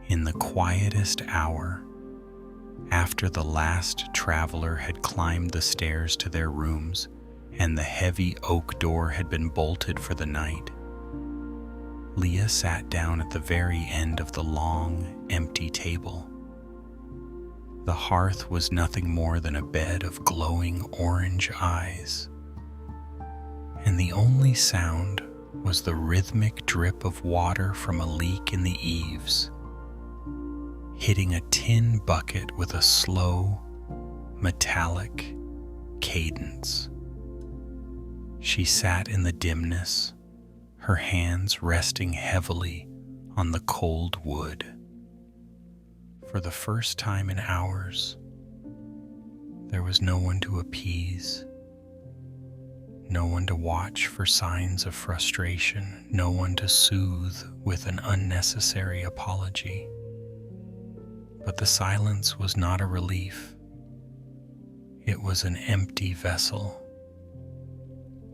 In the quietest hour, after the last traveler had climbed the stairs to their rooms and the heavy oak door had been bolted for the night, Leah sat down at the very end of the long, empty table. The hearth was nothing more than a bed of glowing orange eyes, and the only sound was the rhythmic drip of water from a leak in the eaves, hitting a tin bucket with a slow, metallic cadence. She sat in the dimness, her hands resting heavily on the cold wood. For the first time in hours, there was no one to appease, no one to watch for signs of frustration, no one to soothe with an unnecessary apology. But the silence was not a relief. It was an empty vessel.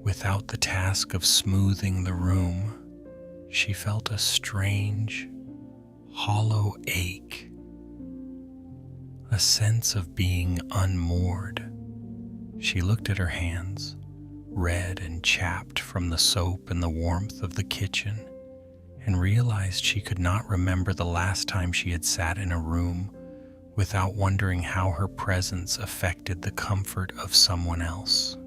Without the task of smoothing the room, she felt a strange, hollow ache, a sense of being unmoored. She looked at her hands, red and chapped from the soap and the warmth of the kitchen, and realized she could not remember the last time she had sat in a room without wondering how her presence affected the comfort of someone else.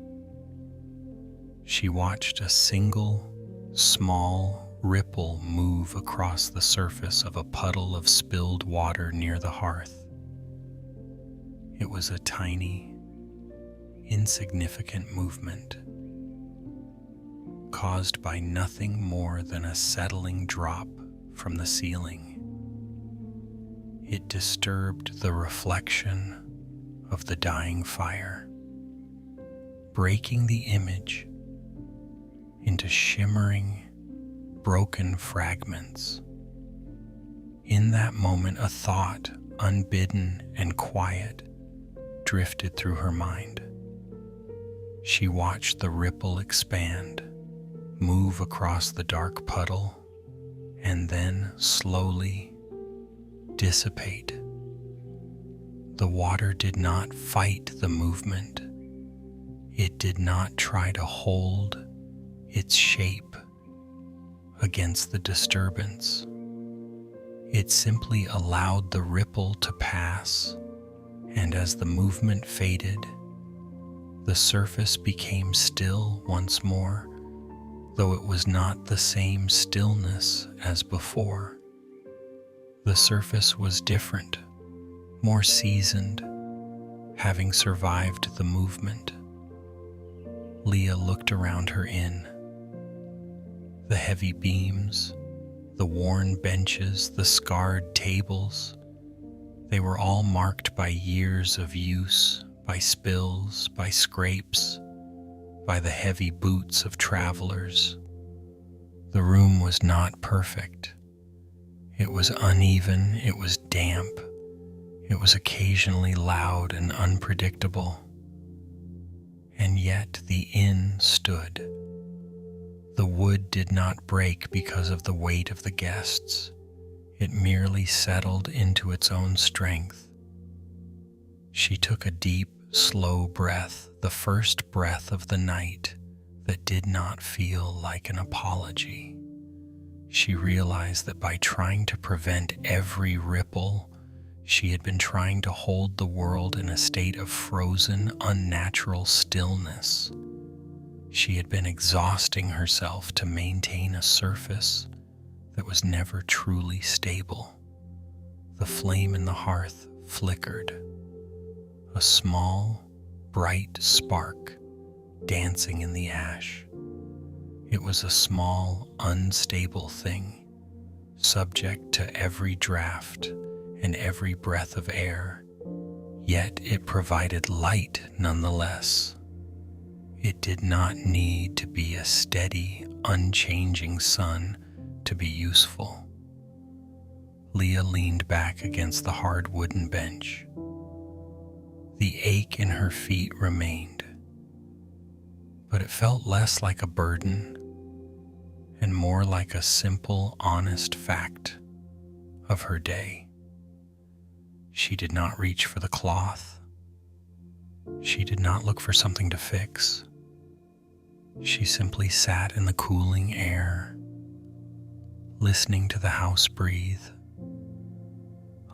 She watched a single, small ripple move across the surface of a puddle of spilled water near the hearth. It was a tiny, insignificant movement, caused by nothing more than a settling drop from the ceiling. It disturbed the reflection of the dying fire, breaking the image into shimmering, broken fragments. In that moment, a thought, unbidden and quiet, drifted through her mind. She watched the ripple expand, move across the dark puddle, and then slowly dissipate. The water did not fight the movement. It did not try to hold its shape against the disturbance. It simply allowed the ripple to pass, and as the movement faded, the surface became still once more, though it was not the same stillness as before. The surface was different, more seasoned, having survived the movement. Leah looked around her inn. The heavy beams, the worn benches, the scarred tables, they were all marked by years of use, by spills, by scrapes, by the heavy boots of travelers. The room was not perfect. It was uneven, it was damp, it was occasionally loud and unpredictable. And yet the inn stood. The wood did not break because of the weight of the guests. It merely settled into its own strength. She took a deep, slow breath, the first breath of the night that did not feel like an apology. She realized that by trying to prevent every ripple, she had been trying to hold the world in a state of frozen, unnatural stillness. She had been exhausting herself to maintain a surface that was never truly stable. The flame in the hearth flickered, a small, bright spark dancing in the ash. It was a small, unstable thing, subject to every draft and every breath of air, yet it provided light nonetheless. It did not need to be a steady, unchanging sun to be useful. Leah leaned back against the hard wooden bench. The ache in her feet remained, but it felt less like a burden and more like a simple, honest fact of her day. She did not reach for the cloth. She did not look for something to fix. She simply sat in the cooling air, listening to the house breathe,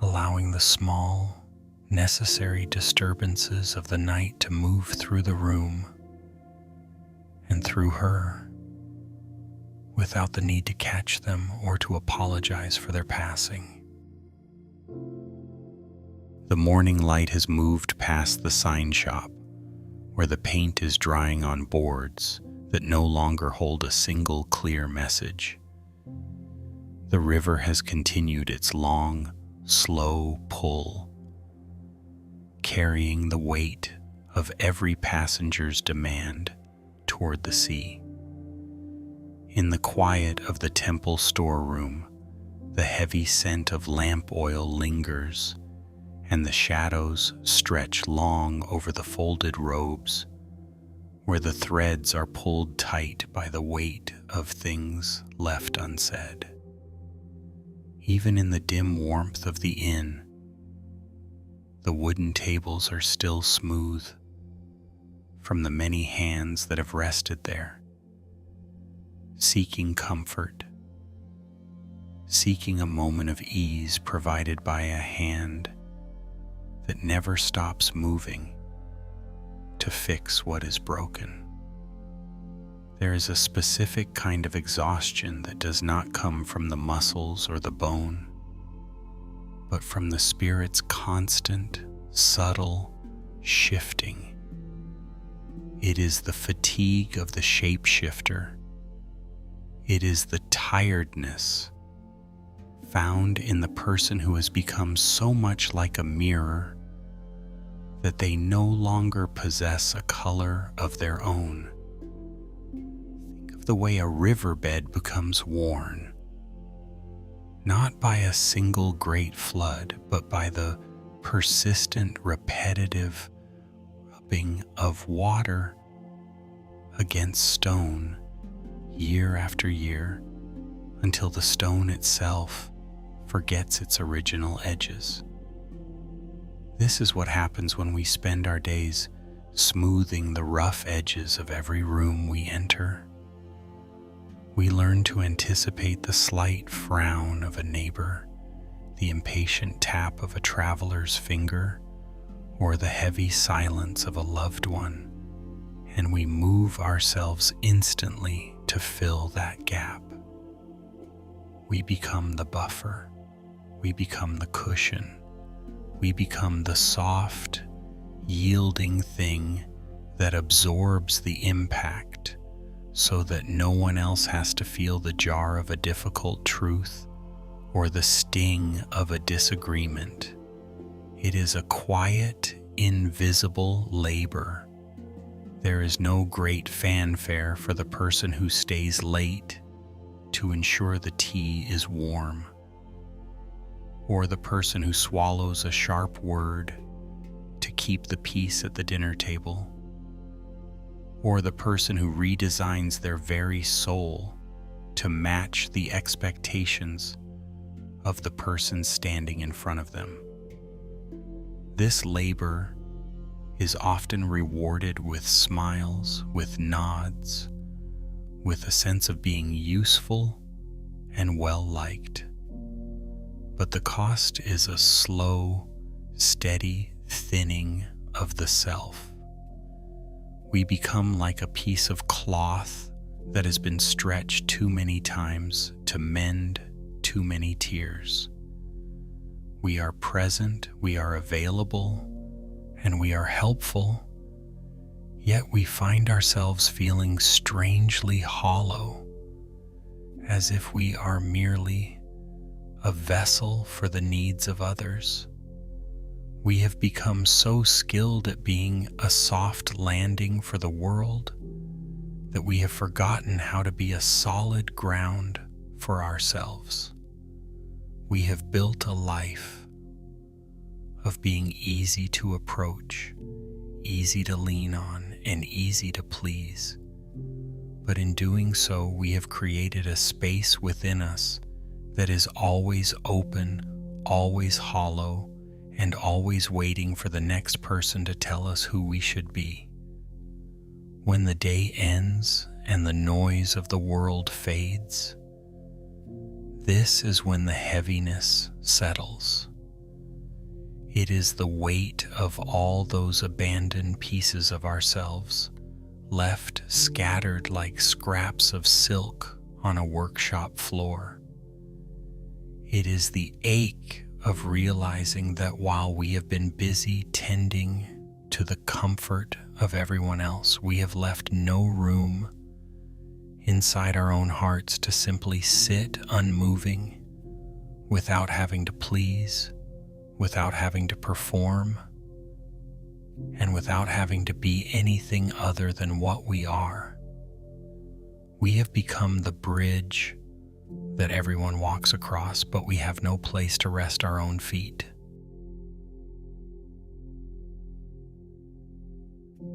allowing the small, necessary disturbances of the night to move through the room and through her, without the need to catch them or to apologize for their passing. The morning light has moved past the sign shop, where the paint is drying on boards that no longer hold a single clear message. The river has continued its long, slow pull, carrying the weight of every passenger's demand toward the sea. In the quiet of the temple storeroom, the heavy scent of lamp oil lingers, and the shadows stretch long over the folded robes, where the threads are pulled tight by the weight of things left unsaid. Even in the dim warmth of the inn, the wooden tables are still smooth from the many hands that have rested there, seeking comfort, seeking a moment of ease provided by a hand that never stops moving to fix what is broken. There is a specific kind of exhaustion that does not come from the muscles or the bone, but from the spirit's constant, subtle shifting. It is the fatigue of the shapeshifter. It is the tiredness found in the person who has become so much like a mirror that they no longer possess a color of their own. Think of the way a riverbed becomes worn, not by a single great flood, but by the persistent, repetitive rubbing of water against stone year after year, until the stone itself forgets its original edges. This is what happens when we spend our days smoothing the rough edges of every room we enter. We learn to anticipate the slight frown of a neighbor, the impatient tap of a traveler's finger, or the heavy silence of a loved one, and we move ourselves instantly to fill that gap. We become the buffer. We become the cushion. We become the soft, yielding thing that absorbs the impact so that no one else has to feel the jar of a difficult truth or the sting of a disagreement. It is a quiet, invisible labor. There is no great fanfare for the person who stays late to ensure the tea is warm, or the person who swallows a sharp word to keep the peace at the dinner table, or the person who redesigns their very soul to match the expectations of the person standing in front of them. This labor is often rewarded with smiles, with nods, with a sense of being useful and well-liked. But the cost is a slow, steady thinning of the self. We become like a piece of cloth that has been stretched too many times to mend too many tears. We are present, we are available, and we are helpful, yet we find ourselves feeling strangely hollow, as if we are merely a vessel for the needs of others. We have become so skilled at being a soft landing for the world that we have forgotten how to be a solid ground for ourselves. We have built a life of being easy to approach, easy to lean on, and easy to please. But in doing so, we have created a space within us that is always open, always hollow, and always waiting for the next person to tell us who we should be. When the day ends and the noise of the world fades, this is when the heaviness settles. It is the weight of all those abandoned pieces of ourselves, left scattered like scraps of silk on a workshop floor. It is the ache of realizing that while we have been busy tending to the comfort of everyone else, we have left no room inside our own hearts to simply sit unmoving without having to please, without having to perform, and without having to be anything other than what we are. We have become the bridge that everyone walks across, but we have no place to rest our own feet.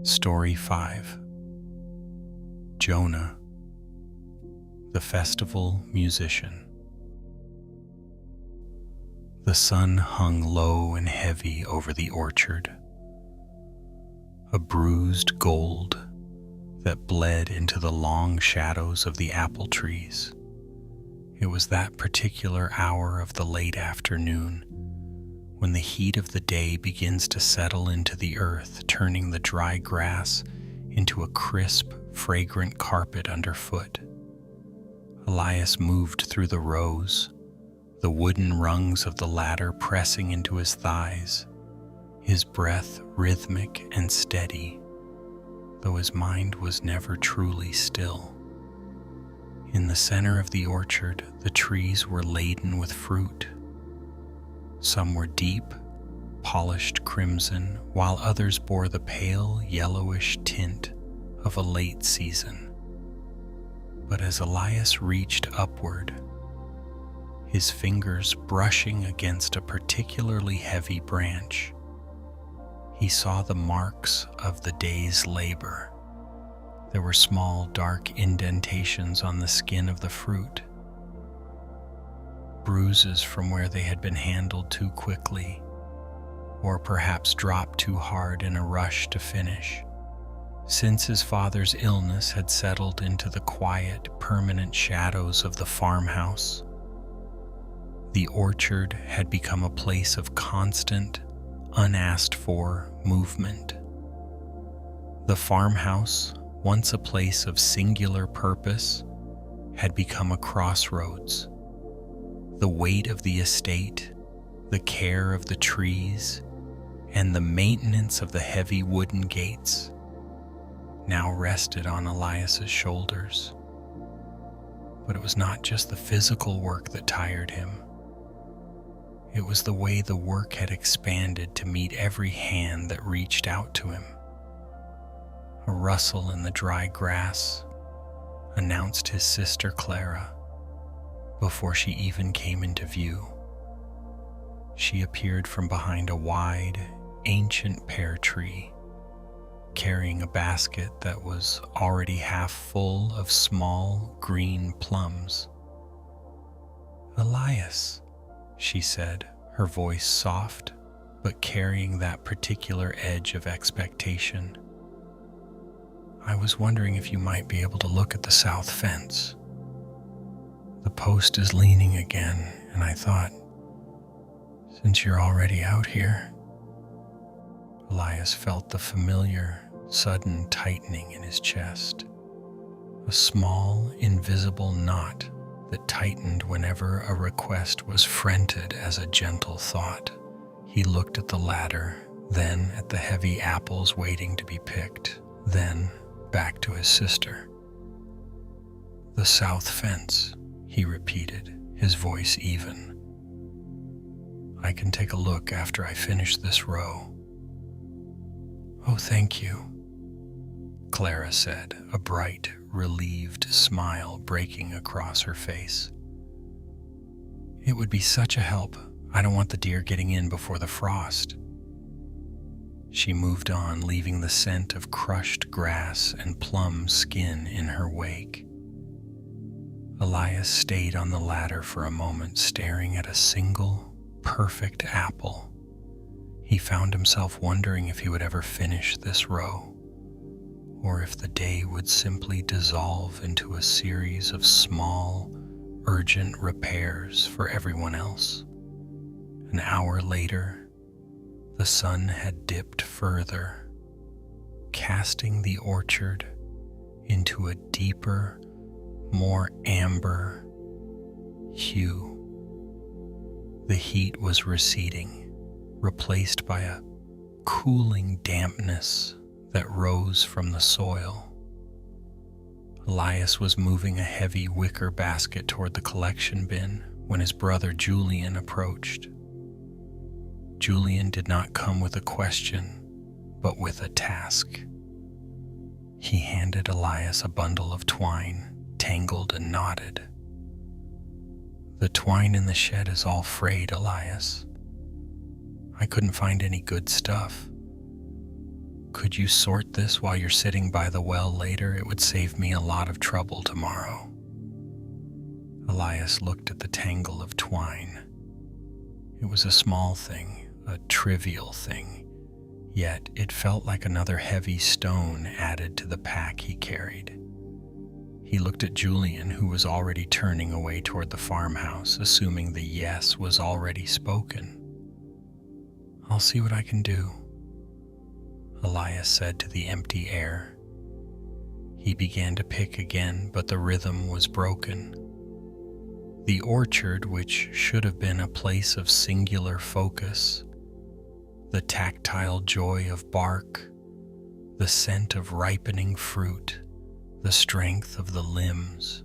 Story 5. Jonah, the festival musician. The sun hung low and heavy over the orchard, a bruised gold that bled into the long shadows of the apple trees. It was that particular hour of the late afternoon when the heat of the day begins to settle into the earth, turning the dry grass into a crisp, fragrant carpet underfoot. Elias moved through the rows, the wooden rungs of the ladder pressing into his thighs, his breath rhythmic and steady, though his mind was never truly still. In the center of the orchard, the trees were laden with fruit. Some were deep, polished crimson, while others bore the pale, yellowish tint of a late season. But as Elias reached upward, his fingers brushing against a particularly heavy branch, he saw the marks of the day's labor. There were small, dark indentations on the skin of the fruit, bruises from where they had been handled too quickly, or perhaps dropped too hard in a rush to finish. Since his father's illness had settled into the quiet, permanent shadows of the farmhouse, the orchard had become a place of constant, unasked-for movement. The farmhouse, once a place of singular purpose, had become a crossroads. The weight of the estate, the care of the trees, and the maintenance of the heavy wooden gates now rested on Elias's shoulders. But it was not just the physical work that tired him. It was the way the work had expanded to meet every hand that reached out to him. A rustle in the dry grass announced his sister Clara before she even came into view. She appeared from behind a wide, ancient pear tree, carrying a basket that was already half full of small green plums. "Elias," she said, her voice soft but carrying that particular edge of expectation. "I was wondering if you might be able to look at the south fence. The post is leaning again, and I thought, since you're already out here..." Elias felt the familiar, sudden tightening in his chest, a small, invisible knot that tightened whenever a request was fronted as a gentle thought. He looked at the ladder, then at the heavy apples waiting to be picked, then back to his sister. "The south fence," he repeated, his voice even. I can take a look after I finish this row." "Oh, thank you," Clara said, a bright, relieved smile breaking across her face. "It would be such a help. I don't want the deer getting in before the frost." She moved on, leaving the scent of crushed grass and plum skin in her wake. Elias stayed on the ladder for a moment, staring at a single, perfect apple. He found himself wondering if he would ever finish this row, or if the day would simply dissolve into a series of small, urgent repairs for everyone else. An hour later, the sun had dipped further, casting the orchard into a deeper, more amber hue. The heat was receding, replaced by a cooling dampness that rose from the soil. Elias was moving a heavy wicker basket toward the collection bin when his brother Julian approached. Julian did not come with a question, but with a task. He handed Elias a bundle of twine, tangled and knotted. "The twine in the shed is all frayed, Elias. I couldn't find any good stuff. Could you sort this while you're sitting by the well later? It would save me a lot of trouble tomorrow." Elias looked at the tangle of twine. It was a small thing, a trivial thing, yet it felt like another heavy stone added to the pack he carried. He looked at Julian, who was already turning away toward the farmhouse, assuming the yes was already spoken. "I'll see what I can do," Elias said to the empty air. He began to pick again, but the rhythm was broken. The orchard, which should have been a place of singular focus, the tactile joy of bark, the scent of ripening fruit, the strength of the limbs,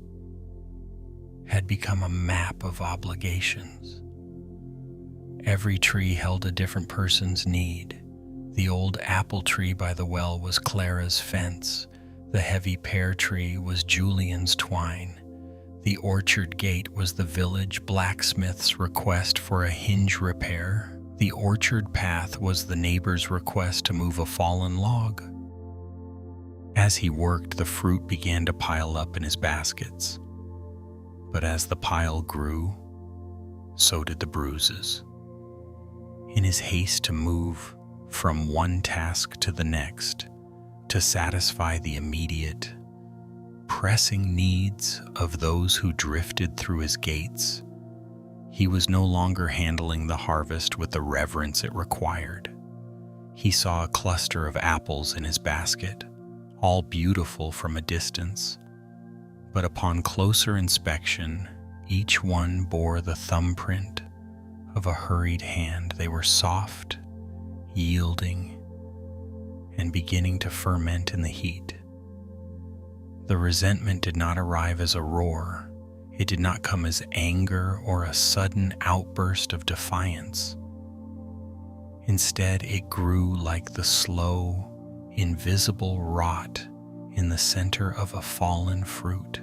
had become a map of obligations. Every tree held a different person's need. The old apple tree by the well was Clara's fence. The heavy pear tree was Julian's twine. The orchard gate was the village blacksmith's request for a hinge repair. The orchard path was the neighbor's request to move a fallen log. As he worked, the fruit began to pile up in his baskets. But as the pile grew, so did the bruises. In his haste to move from one task to the next, to satisfy the immediate, pressing needs of those who drifted through his gates, he was no longer handling the harvest with the reverence it required. He saw a cluster of apples in his basket, all beautiful from a distance, but upon closer inspection, each one bore the thumbprint of a hurried hand. They were soft, yielding, and beginning to ferment in the heat. The resentment did not arrive as a roar. It did not come as anger or a sudden outburst of defiance. Instead, it grew like the slow, invisible rot in the center of a fallen fruit.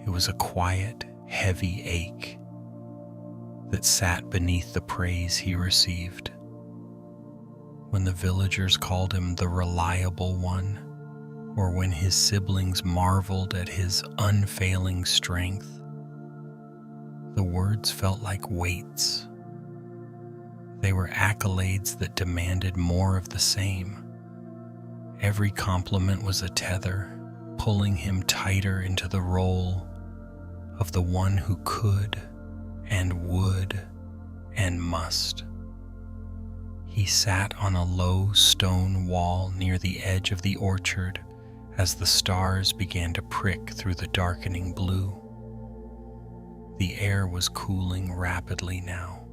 It was a quiet, heavy ache that sat beneath the praise he received. When the villagers called him the reliable one, or when his siblings marveled at his unfailing strength, the words felt like weights. They were accolades that demanded more of the same. Every compliment was a tether, pulling him tighter into the role of the one who could and would and must. He sat on a low stone wall near the edge of the orchard as the stars began to prick through the darkening blue. The air was cooling rapidly now,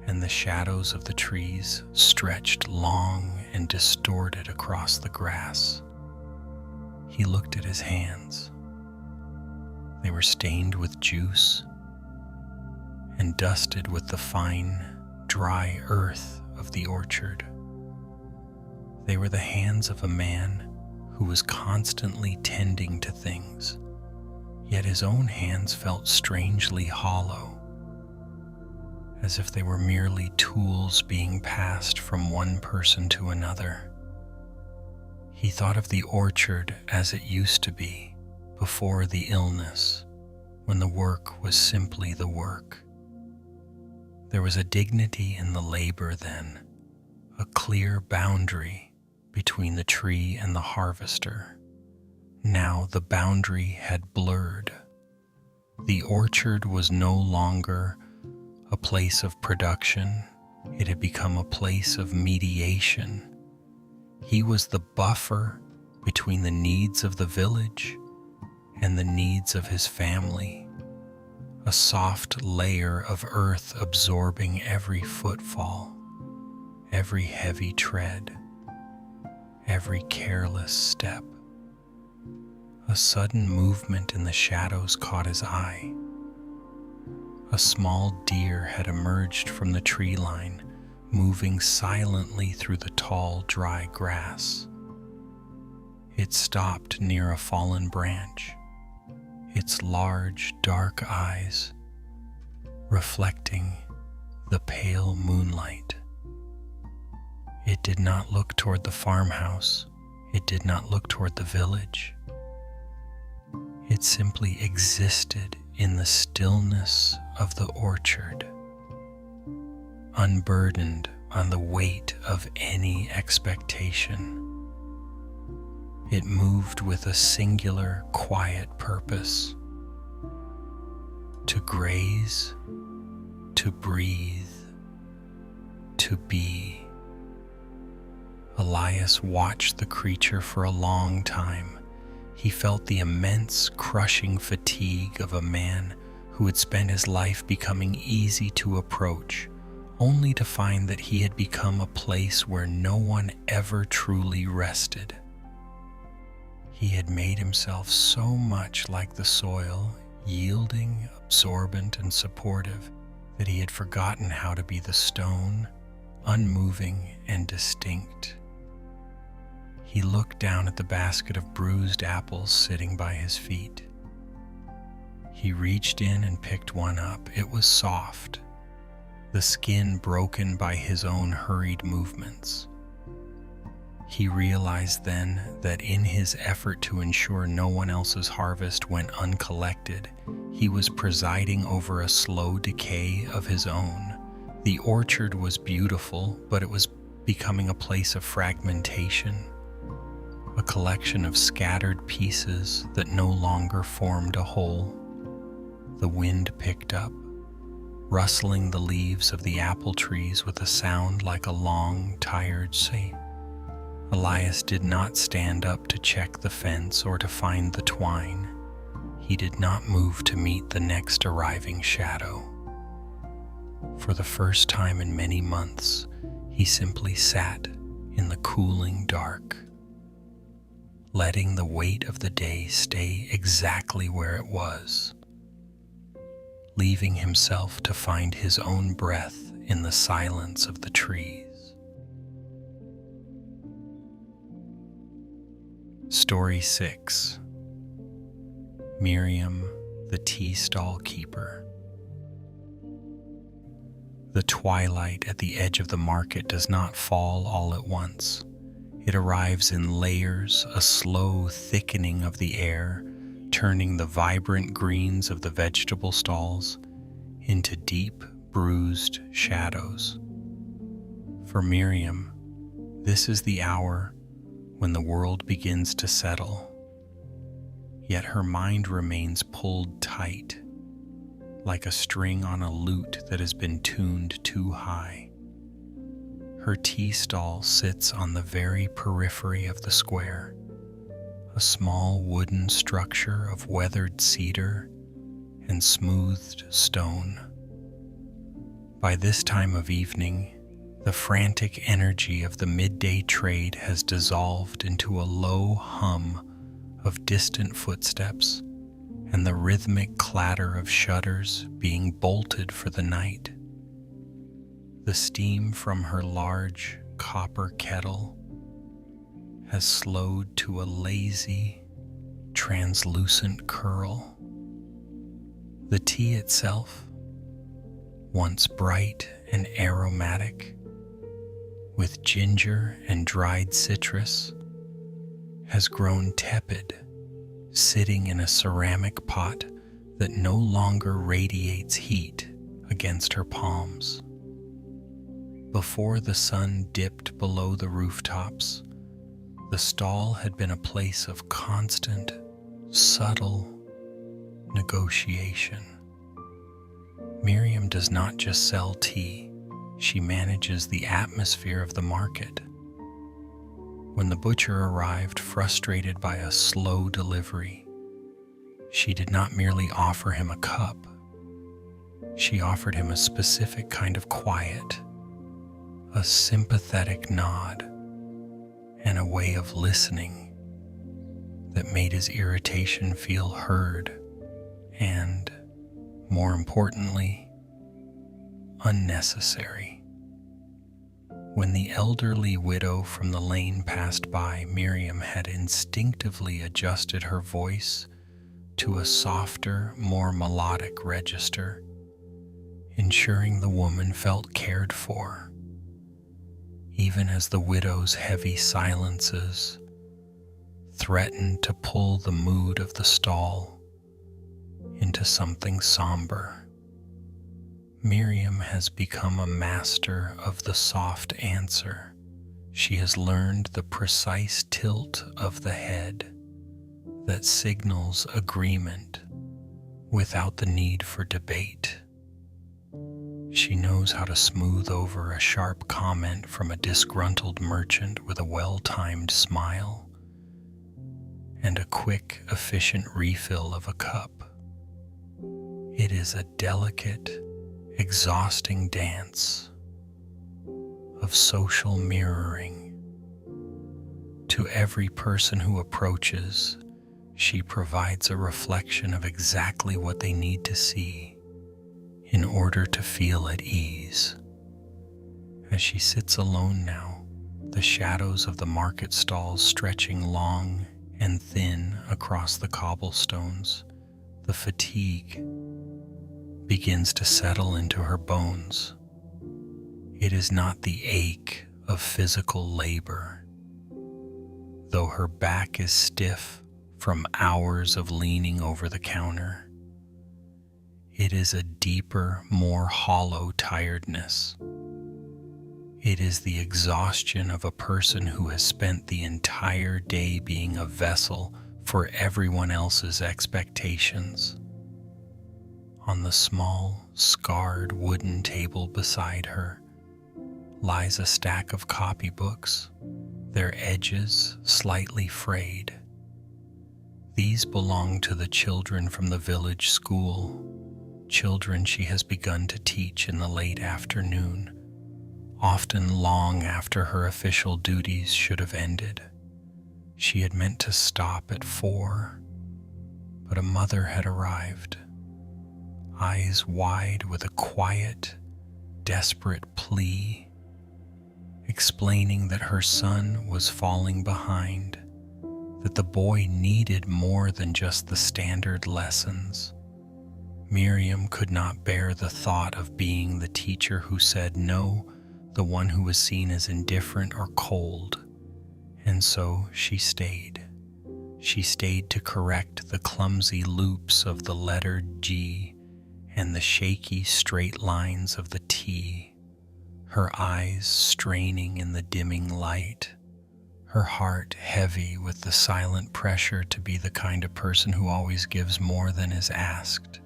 and the shadows of the trees stretched long and distorted across the grass. He looked at his hands. They were stained with juice, and dusted with the fine, dry earth of the orchard. They were the hands of a man who was constantly tending to things, yet his own hands felt strangely hollow, as if they were merely tools being passed from one person to another. He thought of the orchard as it used to be before the illness, when the work was simply the work. There was a dignity in the labor then, a clear boundary between the tree and the harvester. Now the boundary had blurred. The orchard was no longer a place of production, it had become a place of mediation. He was the buffer between the needs of the village and the needs of his family, a soft layer of earth absorbing every footfall, every heavy tread, every careless step. A sudden movement in the shadows caught his eye. A small deer had emerged from the tree line, moving silently through the tall, dry grass. It stopped near a fallen branch, its large, dark eyes reflecting the pale moonlight. It did not look toward the farmhouse. It did not look toward the village. It simply existed in the stillness of the orchard, unburdened on the weight of any expectation. It moved with a singular, quiet purpose: to graze, to breathe, to be. Elias watched the creature for a long time. He felt the immense, crushing fatigue of a man who had spent his life becoming easy to approach, only to find that he had become a place where no one ever truly rested. He had made himself so much like the soil, yielding, absorbent, and supportive, that he had forgotten how to be the stone, unmoving and distinct. He looked down at the basket of bruised apples sitting by his feet. He reached in and picked one up. It was soft, the skin broken by his own hurried movements. He realized then that in his effort to ensure no one else's harvest went uncollected, he was presiding over a slow decay of his own. The orchard was beautiful, but it was becoming a place of fragmentation, a collection of scattered pieces that no longer formed a whole. The wind picked up, rustling the leaves of the apple trees with a sound like a long, tired sigh. Elias did not stand up to check the fence or to find the twine. He did not move to meet the next arriving shadow. For the first time in many months, he simply sat in the cooling dark, letting the weight of the day stay exactly where it was, leaving himself to find his own breath in the silence of the trees. Story 6. Miriam, the tea stall keeper. The twilight at the edge of the market does not fall all at once. It arrives in layers, a slow thickening of the air, turning the vibrant greens of the vegetable stalls into deep, bruised shadows. For Miriam, this is the hour when the world begins to settle, yet her mind remains pulled tight, like a string on a lute that has been tuned too high. Her tea stall sits on the very periphery of the square, a small wooden structure of weathered cedar and smoothed stone. By this time of evening, the frantic energy of the midday trade has dissolved into a low hum of distant footsteps and the rhythmic clatter of shutters being bolted for the night. The steam from her large copper kettle has slowed to a lazy, translucent curl. The tea itself, once bright and aromatic, with ginger and dried citrus, has grown tepid, sitting in a ceramic pot that no longer radiates heat against her palms. Before the sun dipped below the rooftops, the stall had been a place of constant, subtle negotiation. Miriam does not just sell tea, she manages the atmosphere of the market. When the butcher arrived, frustrated by a slow delivery, she did not merely offer him a cup. She offered him a specific kind of quiet, a sympathetic nod, and a way of listening that made his irritation feel heard and, more importantly, unnecessary. When the elderly widow from the lane passed by, Miriam had instinctively adjusted her voice to a softer, more melodic register, ensuring the woman felt cared for, even as the widow's heavy silences threatened to pull the mood of the stall into something somber. Miriam has become a master of the soft answer. She has learned the precise tilt of the head that signals agreement without the need for debate. She knows how to smooth over a sharp comment from a disgruntled merchant with a well-timed smile and a quick, efficient refill of a cup. It is a delicate, exhausting dance of social mirroring. To every person who approaches, she provides a reflection of exactly what they need to see in order to feel at ease. As she sits alone now, the shadows of the market stalls stretching long and thin across the cobblestones, the fatigue begins to settle into her bones. It is not the ache of physical labor, though her back is stiff from hours of leaning over the counter. It is a deeper, more hollow tiredness. It is the exhaustion of a person who has spent the entire day being a vessel for everyone else's expectations. On the small, scarred wooden table beside her lies a stack of copybooks, their edges slightly frayed. These belong to the children from the village school, children she has begun to teach in the late afternoon, often long after her official duties should have ended. She had meant to stop at 4, but a mother had arrived, eyes wide with a quiet, desperate plea, explaining that her son was falling behind, that the boy needed more than just the standard lessons. Miriam could not bear the thought of being the teacher who said no, the one who was seen as indifferent or cold, and so she stayed. She stayed to correct the clumsy loops of the letter G and the shaky straight lines of the T, her eyes straining in the dimming light, her heart heavy with the silent pressure to be the kind of person who always gives more than is asked.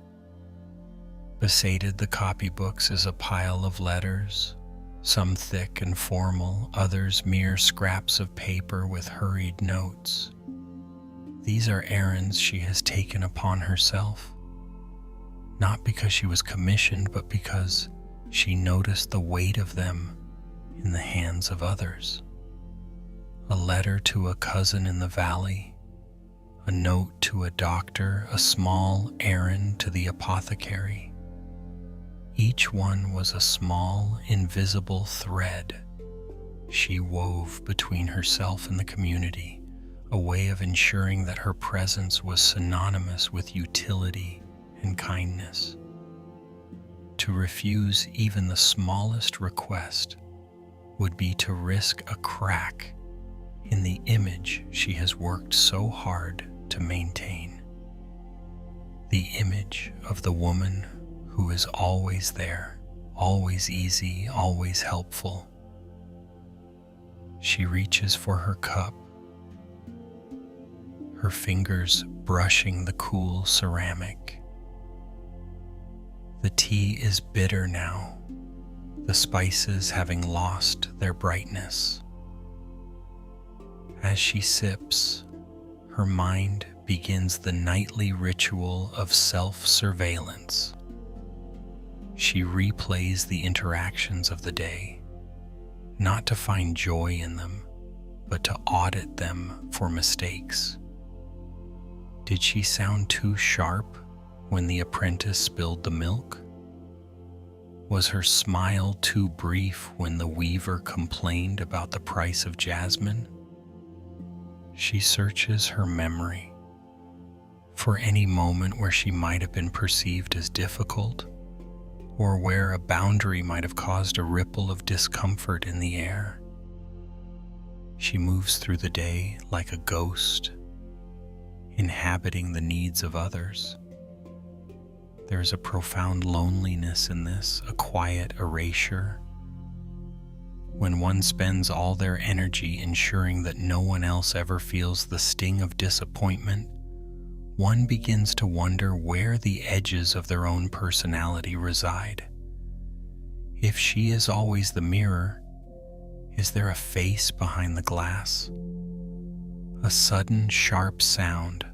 Beside the copybooks is a pile of letters, some thick and formal, others mere scraps of paper with hurried notes. These are errands she has taken upon herself, not because she was commissioned, but because she noticed the weight of them in the hands of others. A letter to a cousin in the valley, a note to a doctor, a small errand to the apothecary. Each one was a small, invisible thread she wove between herself and the community, a way of ensuring that her presence was synonymous with utility and kindness. To refuse even the smallest request would be to risk a crack in the image she has worked so hard to maintain. The image of the woman who is always there, always easy, always helpful. She reaches for her cup, her fingers brushing the cool ceramic. The tea is bitter now, the spices having lost their brightness. As she sips, her mind begins the nightly ritual of self-surveillance. She replays the interactions of the day, not to find joy in them, but to audit them for mistakes. Did she sound too sharp when the apprentice spilled the milk? Was her smile too brief when the weaver complained about the price of jasmine? She searches her memory for any moment where she might have been perceived as difficult, or where a boundary might have caused a ripple of discomfort in the air. She moves through the day like a ghost, inhabiting the needs of others. There is a profound loneliness in this, a quiet erasure. When one spends all their energy ensuring that no one else ever feels the sting of disappointment, one begins to wonder where the edges of their own personality reside. If she is always the mirror, is there a face behind the glass? A sudden sharp sound,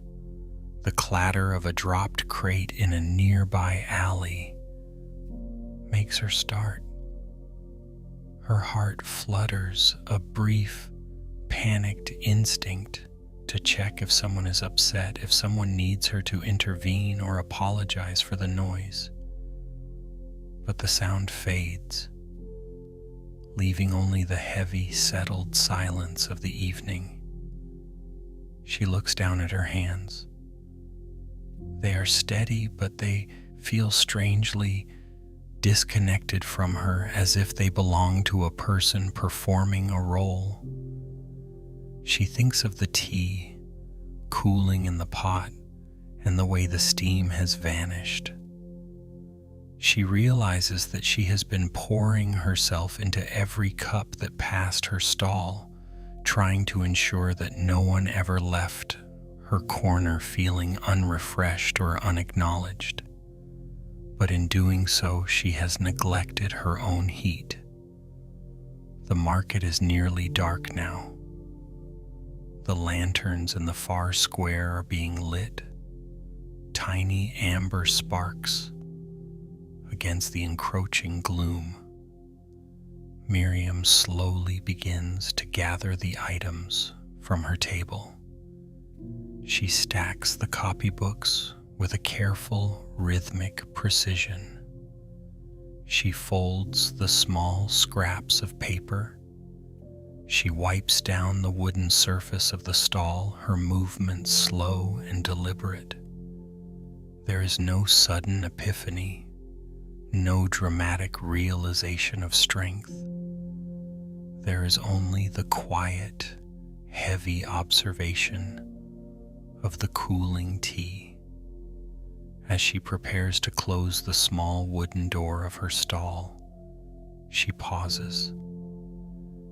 the clatter of a dropped crate in a nearby alley, makes her start. Her heart flutters, a brief, panicked instinct to check if someone is upset, if someone needs her to intervene or apologize for the noise. But the sound fades, leaving only the heavy, settled silence of the evening. She looks down at her hands. They are steady, but they feel strangely disconnected from her, as if they belong to a person performing a role. She thinks of the tea cooling in the pot and the way the steam has vanished. She realizes that she has been pouring herself into every cup that passed her stall, trying to ensure that no one ever left her corner feeling unrefreshed or unacknowledged. But in doing so, she has neglected her own heat. The market is nearly dark now. The lanterns in the far square are being lit, tiny amber sparks against the encroaching gloom. Miriam slowly begins to gather the items from her table. She stacks the copybooks with a careful, rhythmic precision. She folds the small scraps of paper. She wipes down the wooden surface of the stall, her movements slow and deliberate. There is no sudden epiphany, no dramatic realization of strength. There is only the quiet, heavy observation of the cooling tea. As she prepares to close the small wooden door of her stall, she pauses.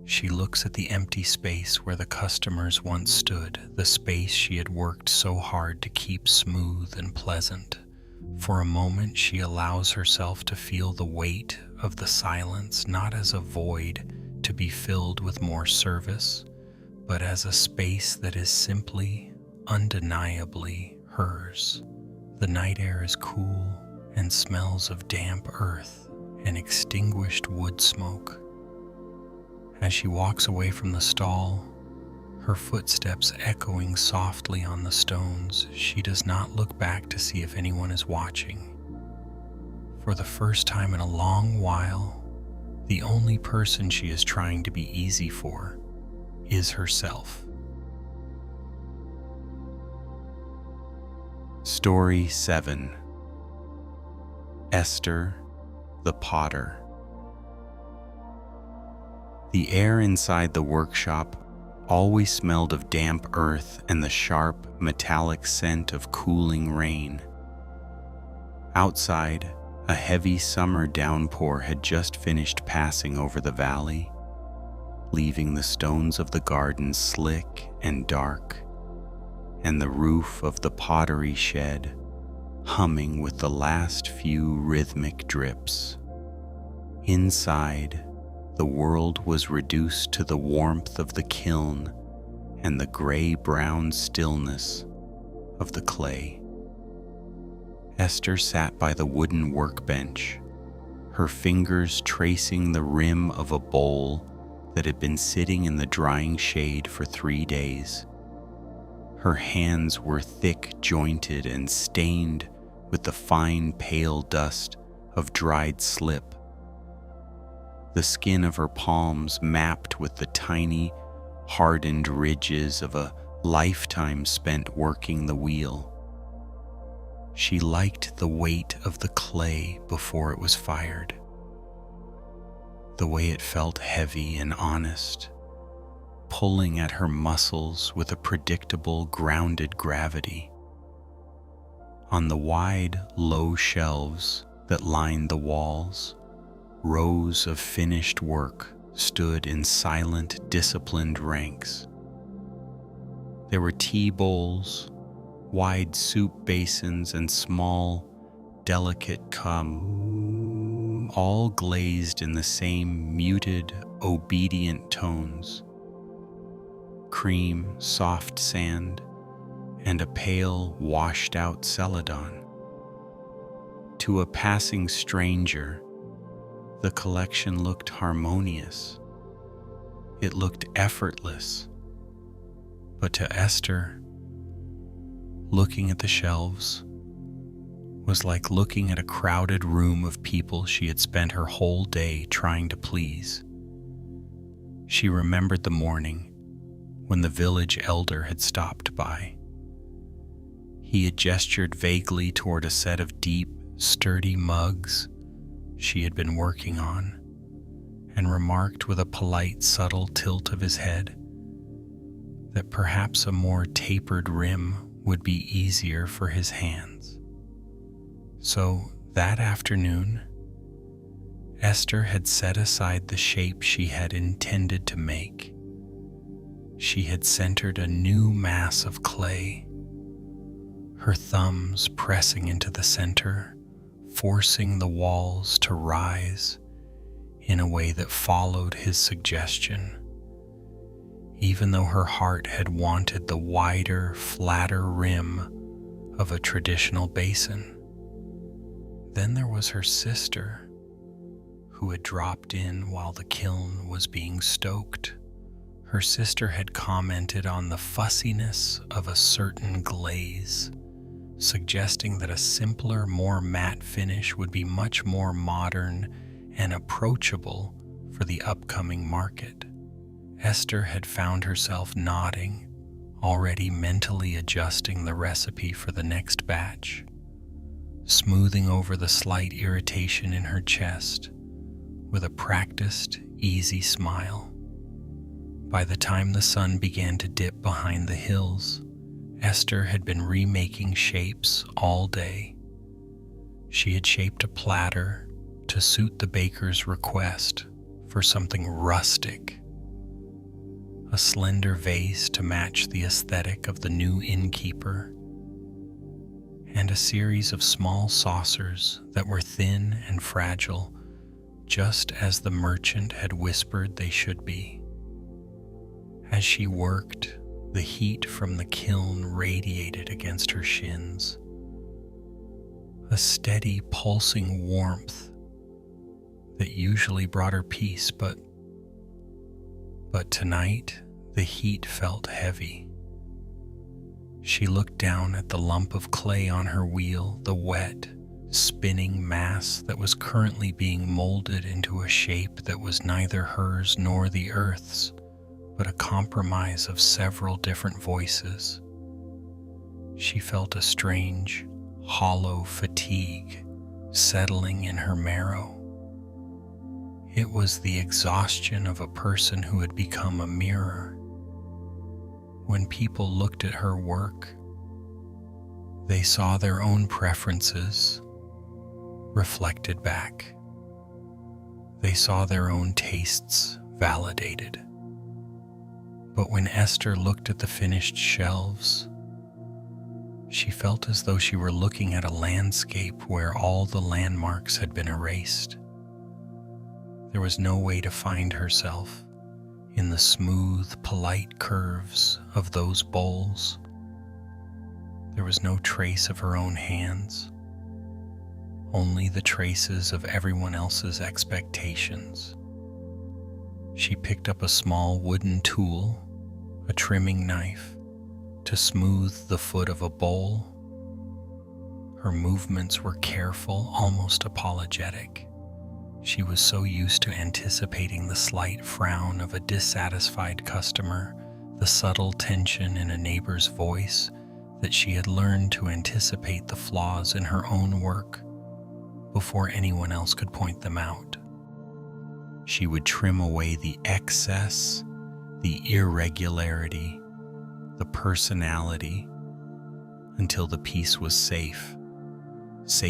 She looks at the empty space where the customers once stood, the space she had worked so hard to keep smooth and pleasant. For a moment, she allows herself to feel the weight of the silence, not as a void to be filled with more service, but as a space that is simply, undeniably hers. The night air is cool and smells of damp earth and extinguished wood smoke. As she walks away from the stall, her footsteps echoing softly on the stones. She does not look back to see if anyone is watching. For the first time in a long while, the only person she is trying to be easy for is herself. Story 7. Esther, the Potter. The air inside the workshop always smelled of damp earth and the sharp, metallic scent of cooling rain. Outside, a heavy summer downpour had just finished passing over the valley, leaving the stones of the garden slick and dark, and the roof of the pottery shed humming with the last few rhythmic drips. Inside, the world was reduced to the warmth of the kiln and the gray-brown stillness of the clay. Esther sat by the wooden workbench, her fingers tracing the rim of a bowl that had been sitting in the drying shade for 3 days. Her hands were thick-jointed and stained with the fine, pale dust of dried slip. The skin of her palms mapped with the tiny, hardened ridges of a lifetime spent working the wheel. She liked the weight of the clay before it was fired, the way it felt heavy and honest, pulling at her muscles with a predictable, grounded gravity. On the wide, low shelves that lined the walls, rows of finished work stood in silent, disciplined ranks. There were tea bowls, wide soup basins, and small, delicate cups, all glazed in the same muted, obedient tones. Cream, soft sand, and a pale, washed-out celadon. To a passing stranger, the collection looked harmonious. It looked effortless. But to Esther, looking at the shelves was like looking at a crowded room of people she had spent her whole day trying to please. She remembered the morning when the village elder had stopped by. He had gestured vaguely toward a set of deep, sturdy mugs she had been working on, and remarked with a polite, subtle tilt of his head that perhaps a more tapered rim would be easier for his hands. So that afternoon, Esther had set aside the shape she had intended to make. She had centered a new mass of clay, her thumbs pressing into the center, forcing the walls to rise in a way that followed his suggestion, even though her heart had wanted the wider, flatter rim of a traditional basin. Then there was her sister, who had dropped in while the kiln was being stoked. Her sister had commented on the fussiness of a certain glaze, suggesting that a simpler, more matte finish would be much more modern and approachable for the upcoming market. Esther had found herself nodding, already mentally adjusting the recipe for the next batch, smoothing over the slight irritation in her chest with a practiced, easy smile. By the time the sun began to dip behind the hills, Esther had been remaking shapes all day. She had shaped a platter to suit the baker's request for something rustic, a slender vase to match the aesthetic of the new Innkeeper, and a series of small saucers that were thin and fragile, just as the merchant had whispered they should be. As she worked, the heat from the kiln radiated against her shins, a steady, pulsing warmth that usually brought her peace, but tonight The heat felt heavy. She looked down at the lump of clay on her wheel, the wet, spinning mass that was currently being molded into a shape that was neither hers nor the earth's, but a compromise of several different voices. She felt a strange, hollow fatigue settling in her marrow. It was the exhaustion of a person who had become a mirror. When people looked at her work, they saw their own preferences reflected back. They saw their own tastes validated. But when Esther looked at the finished shelves, she felt as though she were looking at a landscape where all the landmarks had been erased. There was no way to find herself in the smooth, polite curves of those bowls. There was no trace of her own hands, only the traces of everyone else's expectations. She picked up a small wooden tool, a trimming knife, to smooth the foot of a bowl. Her movements were careful, almost apologetic. She was so used to anticipating the slight frown of a dissatisfied customer, the subtle tension in a neighbor's voice, that she had learned to anticipate the flaws in her own work before anyone else could point them out. She would trim away the excess, the irregularity, the personality, until the piece was safe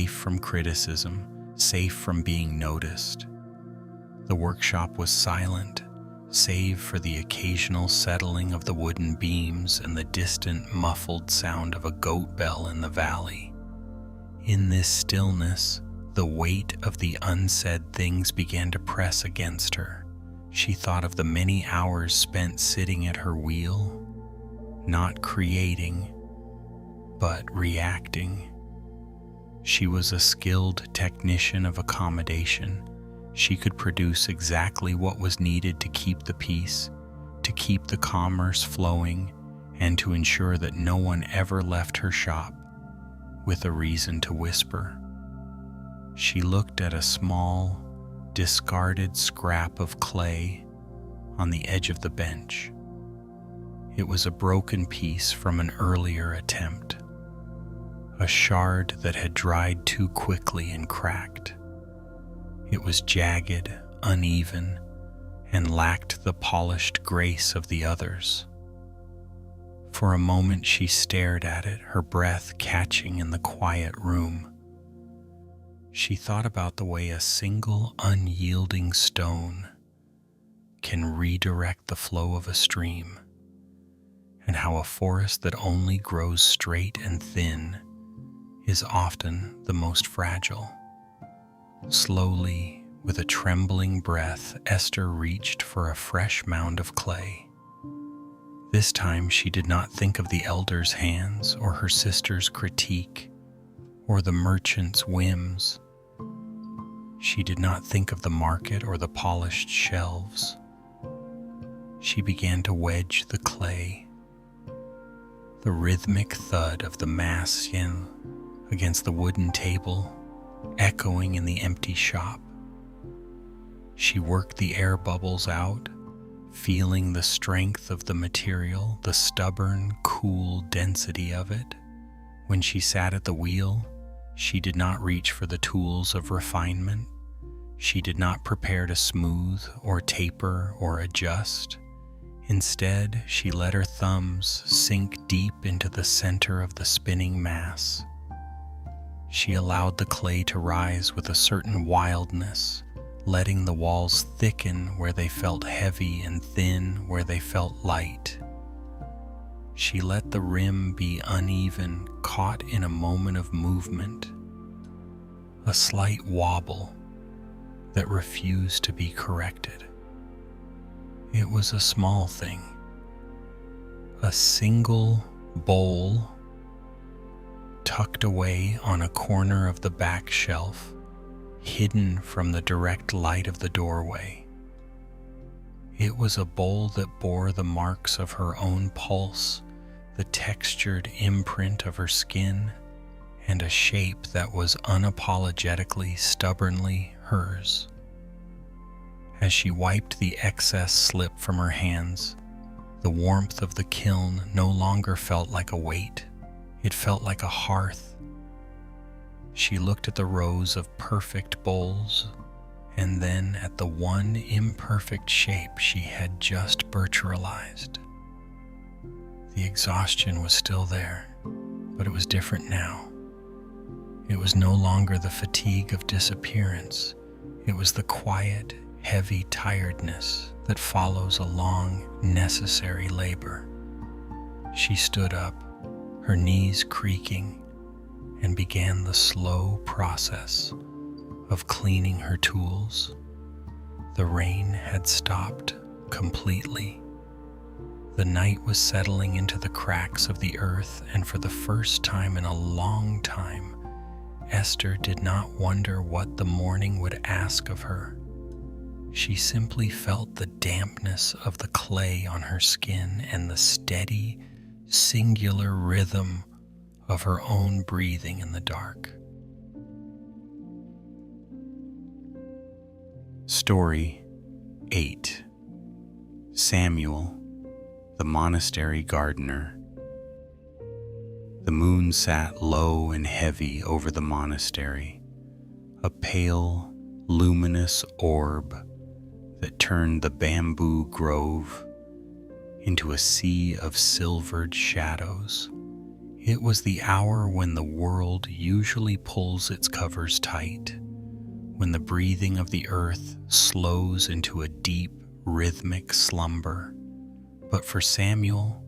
from criticism, safe from being noticed. The workshop was silent, save for the occasional settling of the wooden beams and the distant muffled sound of a goat bell in the valley. In this stillness, the weight of the unsaid things began to press against her. She thought of the many hours spent sitting at her wheel, not creating, but reacting. She was a skilled technician of accommodation. She could produce exactly what was needed to keep the peace, to keep the commerce flowing, and to ensure that no one ever left her shop with a reason to whisper. She looked at a small, discarded scrap of clay on the edge of the bench. It was a broken piece from an earlier attempt, a shard that had dried too quickly and cracked. It was jagged, uneven, and lacked the polished grace of the others. For a moment she stared at it, her breath catching in the quiet room. She thought about the way a single unyielding stone can redirect the flow of a stream, and how a forest that only grows straight and thin is often the most fragile. Slowly, with a trembling breath, Esther reached for a fresh mound of clay. This time she did not think of the elder's hands or her sister's critique or the merchant's whims. She did not think of the market or the polished shelves. She began to wedge the clay. The rhythmic thud of the mass against the wooden table echoing in the empty shop. She worked the air bubbles out, feeling the strength of the material, the stubborn, cool density of it. When she sat at the wheel, she did not reach for the tools of refinement. She did not prepare to smooth or taper or adjust. Instead, she let her thumbs sink deep into the center of the spinning mass. She allowed the clay to rise with a certain wildness, letting the walls thicken where they felt heavy and thin where they felt light. She let the rim be uneven, caught in a moment of movement, a slight wobble that refused to be corrected. It was a small thing, a single bowl tucked away on a corner of the back shelf, hidden from the direct light of the doorway. It was a bowl that bore the marks of her own pulse, the textured imprint of her skin, and a shape that was unapologetically, stubbornly hers. As she wiped the excess slip from her hands, the warmth of the kiln no longer felt like a weight. It felt like a hearth. She looked at the rows of perfect bowls, and then at the one imperfect shape she had just virtualized. The exhaustion was still there, but it was different now. It was no longer the fatigue of disappearance. It was the quiet, heavy tiredness that follows a long, necessary labor. She stood up, her knees creaking, and began the slow process of cleaning her tools. The rain had stopped completely. The night was settling into the cracks of the earth, and for the first time in a long time, Esther did not wonder what the morning would ask of her. She simply felt the dampness of the clay on her skin and the steady, singular rhythm of her own breathing in the dark. Story 8. Samuel, the monastery gardener. The moon sat low and heavy over the monastery, a pale, luminous orb that turned the bamboo grove into a sea of silvered shadows. It was the hour when the world usually pulls its covers tight, when the breathing of the earth slows into a deep, rhythmic slumber. But for Samuel,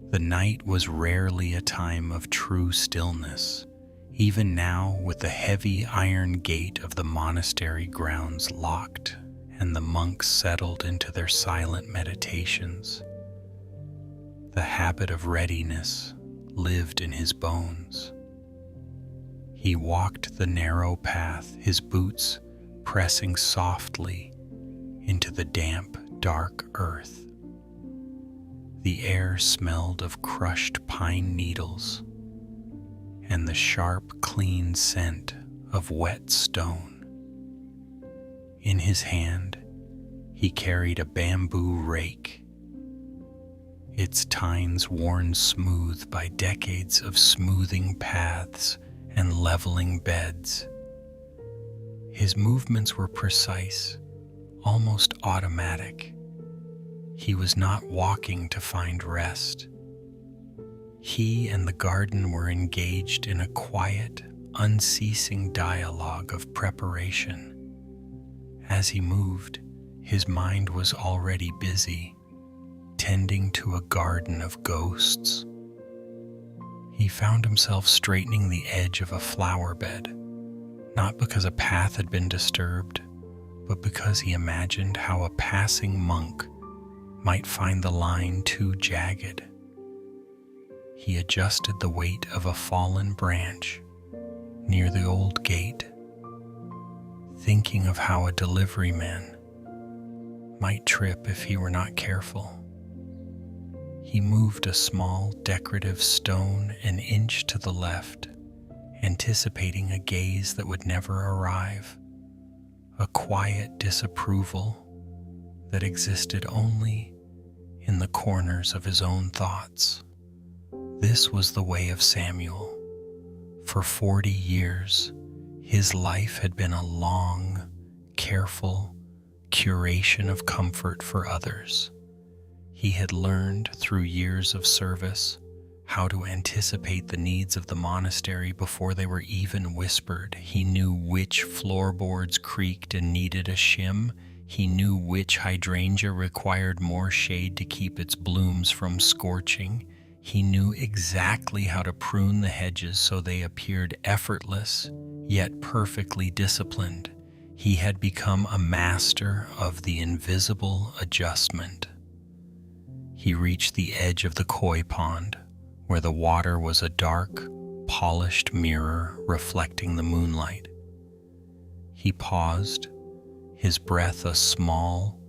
the night was rarely a time of true stillness. Even now, with the heavy iron gate of the monastery grounds locked and the monks settled into their silent meditations, the habit of readiness lived in his bones. He walked the narrow path, his boots pressing softly into the damp, dark earth. The air smelled of crushed pine needles and the sharp, clean scent of wet stone. In his hand, he carried a bamboo rake, its tines worn smooth by decades of smoothing paths and leveling beds. His movements were precise, almost automatic. He was not walking to find rest. He and the garden were engaged in a quiet, unceasing dialogue of preparation. As he moved, his mind was already busy, tending to a garden of ghosts. He found himself straightening the edge of a flower bed, not because a path had been disturbed, but because he imagined how a passing monk might find the line too jagged. He adjusted the weight of a fallen branch near the old gate, thinking of how a delivery man might trip if he were not careful. He moved a small decorative stone an inch to the left, anticipating a gaze that would never arrive, a quiet disapproval that existed only in the corners of his own thoughts. This was the way of Samuel. For 40 years, his life had been a long, careful curation of comfort for others. He had learned through years of service how to anticipate the needs of the monastery before they were even whispered. He knew which floorboards creaked and needed a shim. He knew which hydrangea required more shade to keep its blooms from scorching. He knew exactly how to prune the hedges so they appeared effortless, yet perfectly disciplined. He had become a master of the invisible adjustment. He reached the edge of the koi pond, where the water was a dark, polished mirror reflecting the moonlight. He paused, his breath a small,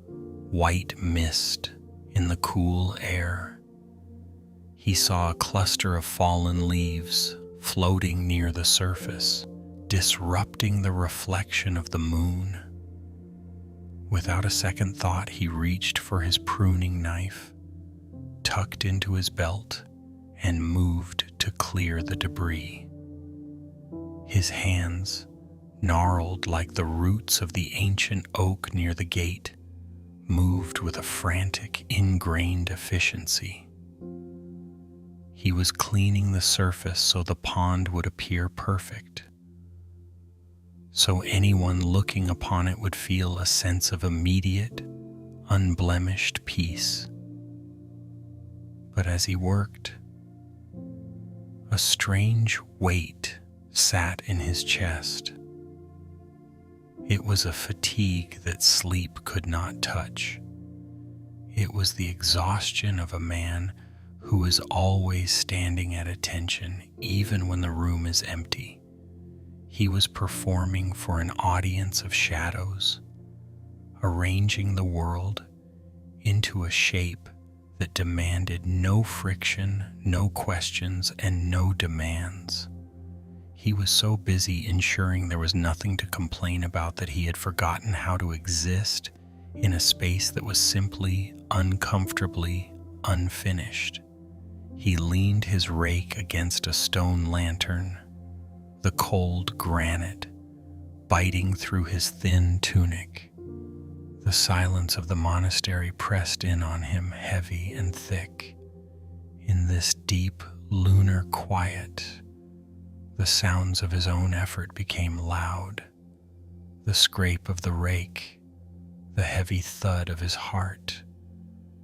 white mist in the cool air. He saw a cluster of fallen leaves floating near the surface, disrupting the reflection of the moon. Without a second thought, he reached for his pruning knife, tucked into his belt, and moved to clear the debris. His hands, gnarled like the roots of the ancient oak near the gate, moved with a frantic, ingrained efficiency. He was cleaning the surface so the pond would appear perfect, so anyone looking upon it would feel a sense of immediate, unblemished peace. But as he worked, a strange weight sat in his chest. It was a fatigue that sleep could not touch. It was the exhaustion of a man who is always standing at attention even when the room is empty. He was performing for an audience of shadows, arranging the world into a shape that demanded no friction, no questions, and no demands. He was so busy ensuring there was nothing to complain about that he had forgotten how to exist in a space that was simply uncomfortably unfinished. He leaned his rake against a stone lantern, the cold granite biting through his thin tunic. The silence of the monastery pressed in on him heavy and thick. In this deep lunar quiet, the sounds of his own effort became loud. The scrape of the rake, the heavy thud of his heart,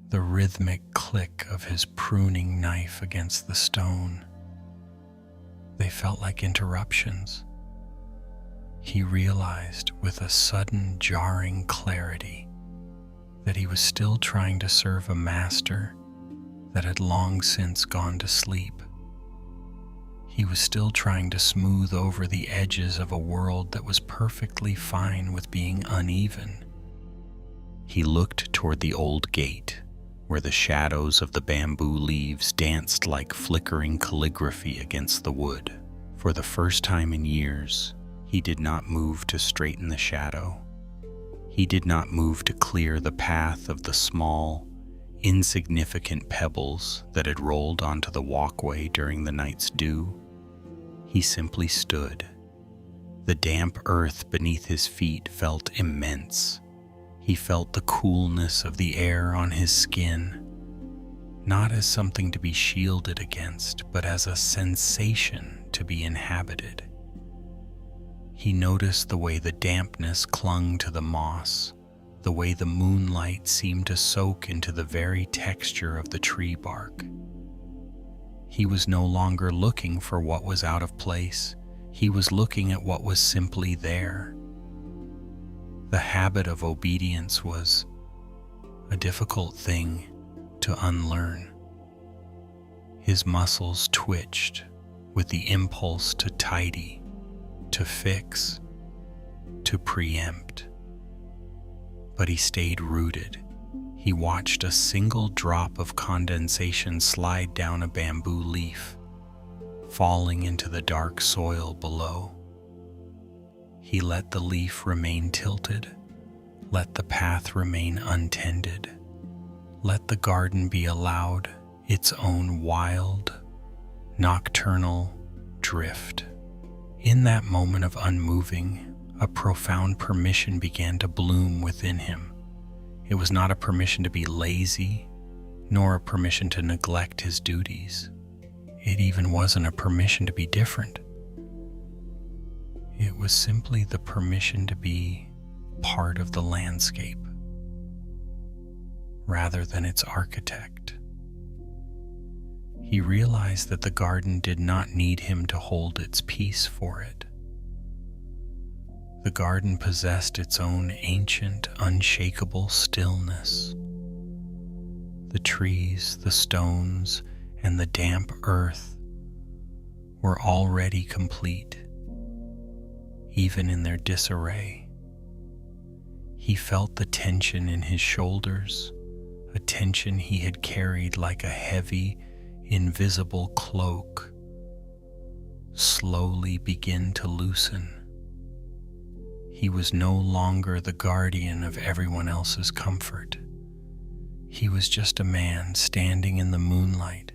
the rhythmic click of his pruning knife against the stone. They felt like interruptions. He realized with a sudden jarring clarity that he was still trying to serve a master that had long since gone to sleep. He was still trying to smooth over the edges of a world that was perfectly fine with being uneven. He looked toward the old gate, where the shadows of the bamboo leaves danced like flickering calligraphy against the wood. For the first time in years, he did not move to straighten the shadow. He did not move to clear the path of the small, insignificant pebbles that had rolled onto the walkway during the night's dew. He simply stood. The damp earth beneath his feet felt immense. He felt the coolness of the air on his skin, not as something to be shielded against, but as a sensation to be inhabited. He noticed the way the dampness clung to the moss, the way the moonlight seemed to soak into the very texture of the tree bark. He was no longer looking for what was out of place. He was looking at what was simply there. The habit of obedience was a difficult thing to unlearn. His muscles twitched with the impulse to tidy, to fix, to preempt. But he stayed rooted. He watched a single drop of condensation slide down a bamboo leaf, falling into the dark soil below. He let the leaf remain tilted, let the path remain untended, let the garden be allowed its own wild, nocturnal drift. In that moment of unmoving, a profound permission began to bloom within him. It was not a permission to be lazy, nor a permission to neglect his duties. It even wasn't a permission to be different. It was simply the permission to be part of the landscape, rather than its architect. He realized that the garden did not need him to hold its peace for it. The garden possessed its own ancient, unshakable stillness. The trees, the stones, and the damp earth were already complete, even in their disarray. He He felt the tension in his shoulders, a tension he had carried like a heavy, invisible cloak, slowly begin to loosen. He was no longer the guardian of everyone else's comfort. He was just a man standing in the moonlight,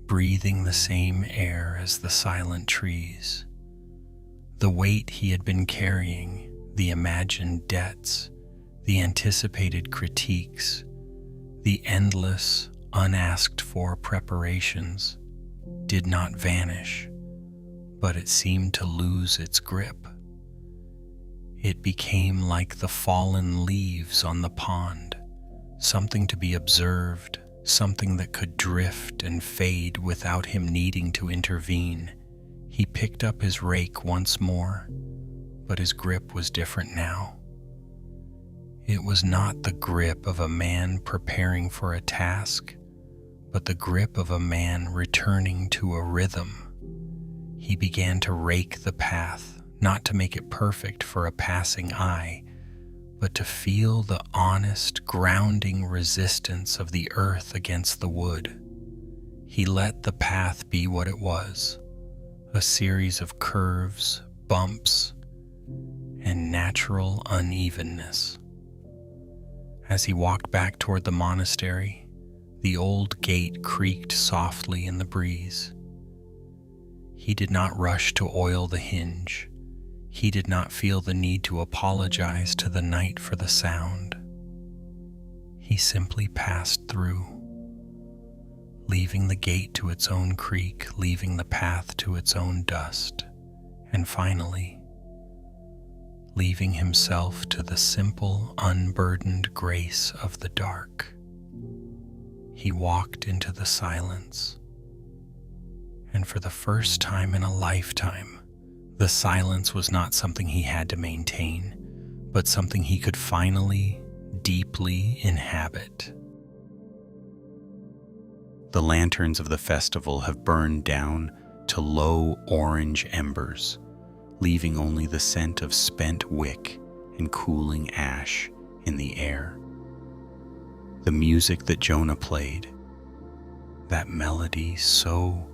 breathing the same air as the silent trees. The weight he had been carrying, the imagined debts, the anticipated critiques, the endless, unasked-for preparations, did not vanish, but it seemed to lose its grip. It became like the fallen leaves on the pond, something to be observed, something that could drift and fade without him needing to intervene. He picked up his rake once more, but his grip was different now. It was not the grip of a man preparing for a task, but the grip of a man returning to a rhythm. He began to rake the path, not to make it perfect for a passing eye, but to feel the honest, grounding resistance of the earth against the wood. He let the path be what it was, a series of curves, bumps, and natural unevenness. As he walked back toward the monastery, the old gate creaked softly in the breeze. He did not rush to oil the hinge. He did not feel the need to apologize to the night for the sound. He simply passed through, leaving the gate to its own creak, leaving the path to its own dust, and finally, leaving himself to the simple, unburdened grace of the dark. He walked into the silence, and for the first time in a lifetime, the silence was not something he had to maintain, but something he could finally, deeply inhabit. The lanterns of the festival have burned down to low orange embers, leaving only the scent of spent wick and cooling ash in the air. The music that Jonah played, that melody so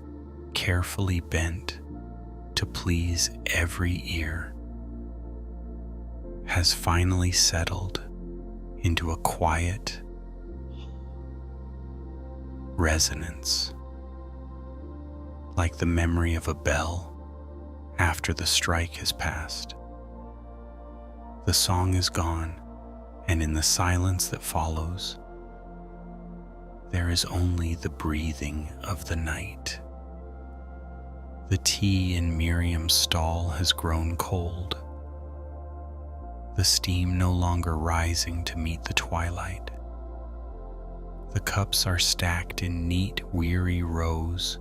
carefully bent to please every ear, has finally settled into a quiet resonance, like the memory of a bell after the strike has passed. The song is gone, and in the silence that follows, there is only the breathing of the night. The tea in Miriam's stall has grown cold, the steam no longer rising to meet the twilight. The cups are stacked in neat, weary rows,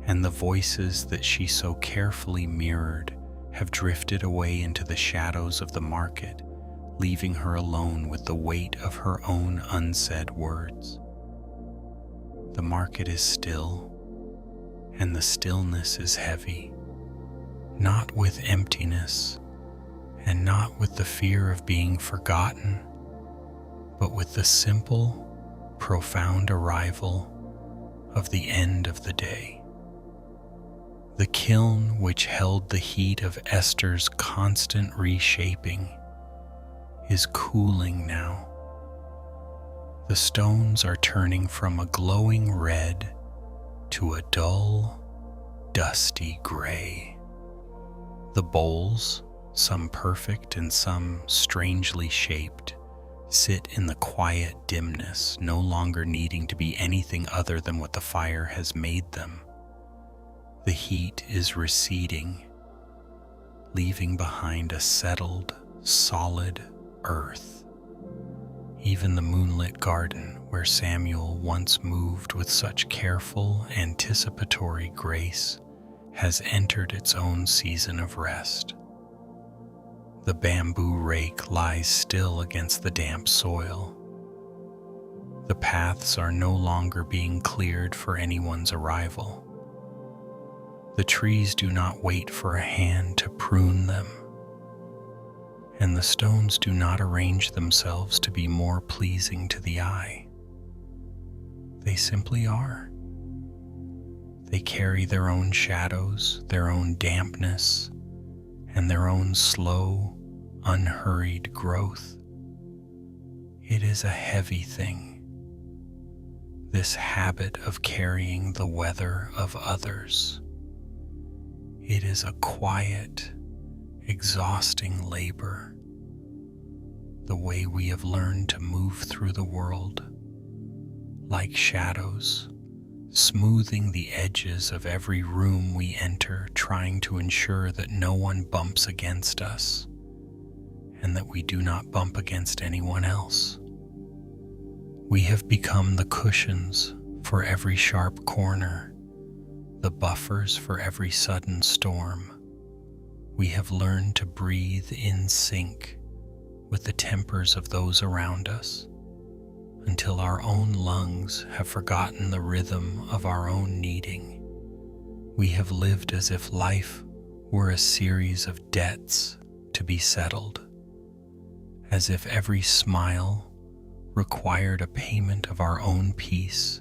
and the voices that she so carefully mirrored have drifted away into the shadows of the market, leaving her alone with the weight of her own unsaid words. The market is still, and the stillness is heavy, not with emptiness, and not with the fear of being forgotten, but with the simple, profound arrival of the end of the day. The kiln which held the heat of Esther's constant reshaping is cooling now. The stones are turning from a glowing red to a dull, dusty gray. The bowls, some perfect and some strangely shaped, sit in the quiet dimness, no longer needing to be anything other than what the fire has made them. The heat is receding, leaving behind a settled, solid earth. Even the moonlit garden, where Samuel once moved with such careful, anticipatory grace, has entered its own season of rest. The bamboo rake lies still against the damp soil. The paths are no longer being cleared for anyone's arrival. The trees do not wait for a hand to prune them. and the stones do not arrange themselves to be more pleasing to the eye. They simply are. They carry their own shadows, their own dampness, and their own slow, unhurried growth. It is a heavy thing, this habit of carrying the weather of others. It is a quiet, exhausting labor, the way we have learned to move through the world, like shadows, smoothing the edges of every room we enter, trying to ensure that no one bumps against us and that we do not bump against anyone else. We have become the cushions for every sharp corner, the buffers for every sudden storm. We have learned to breathe in sync with the tempers of those around us, until our own lungs have forgotten the rhythm of our own kneading. We have lived as if life were a series of debts to be settled, as if every smile required a payment of our own peace,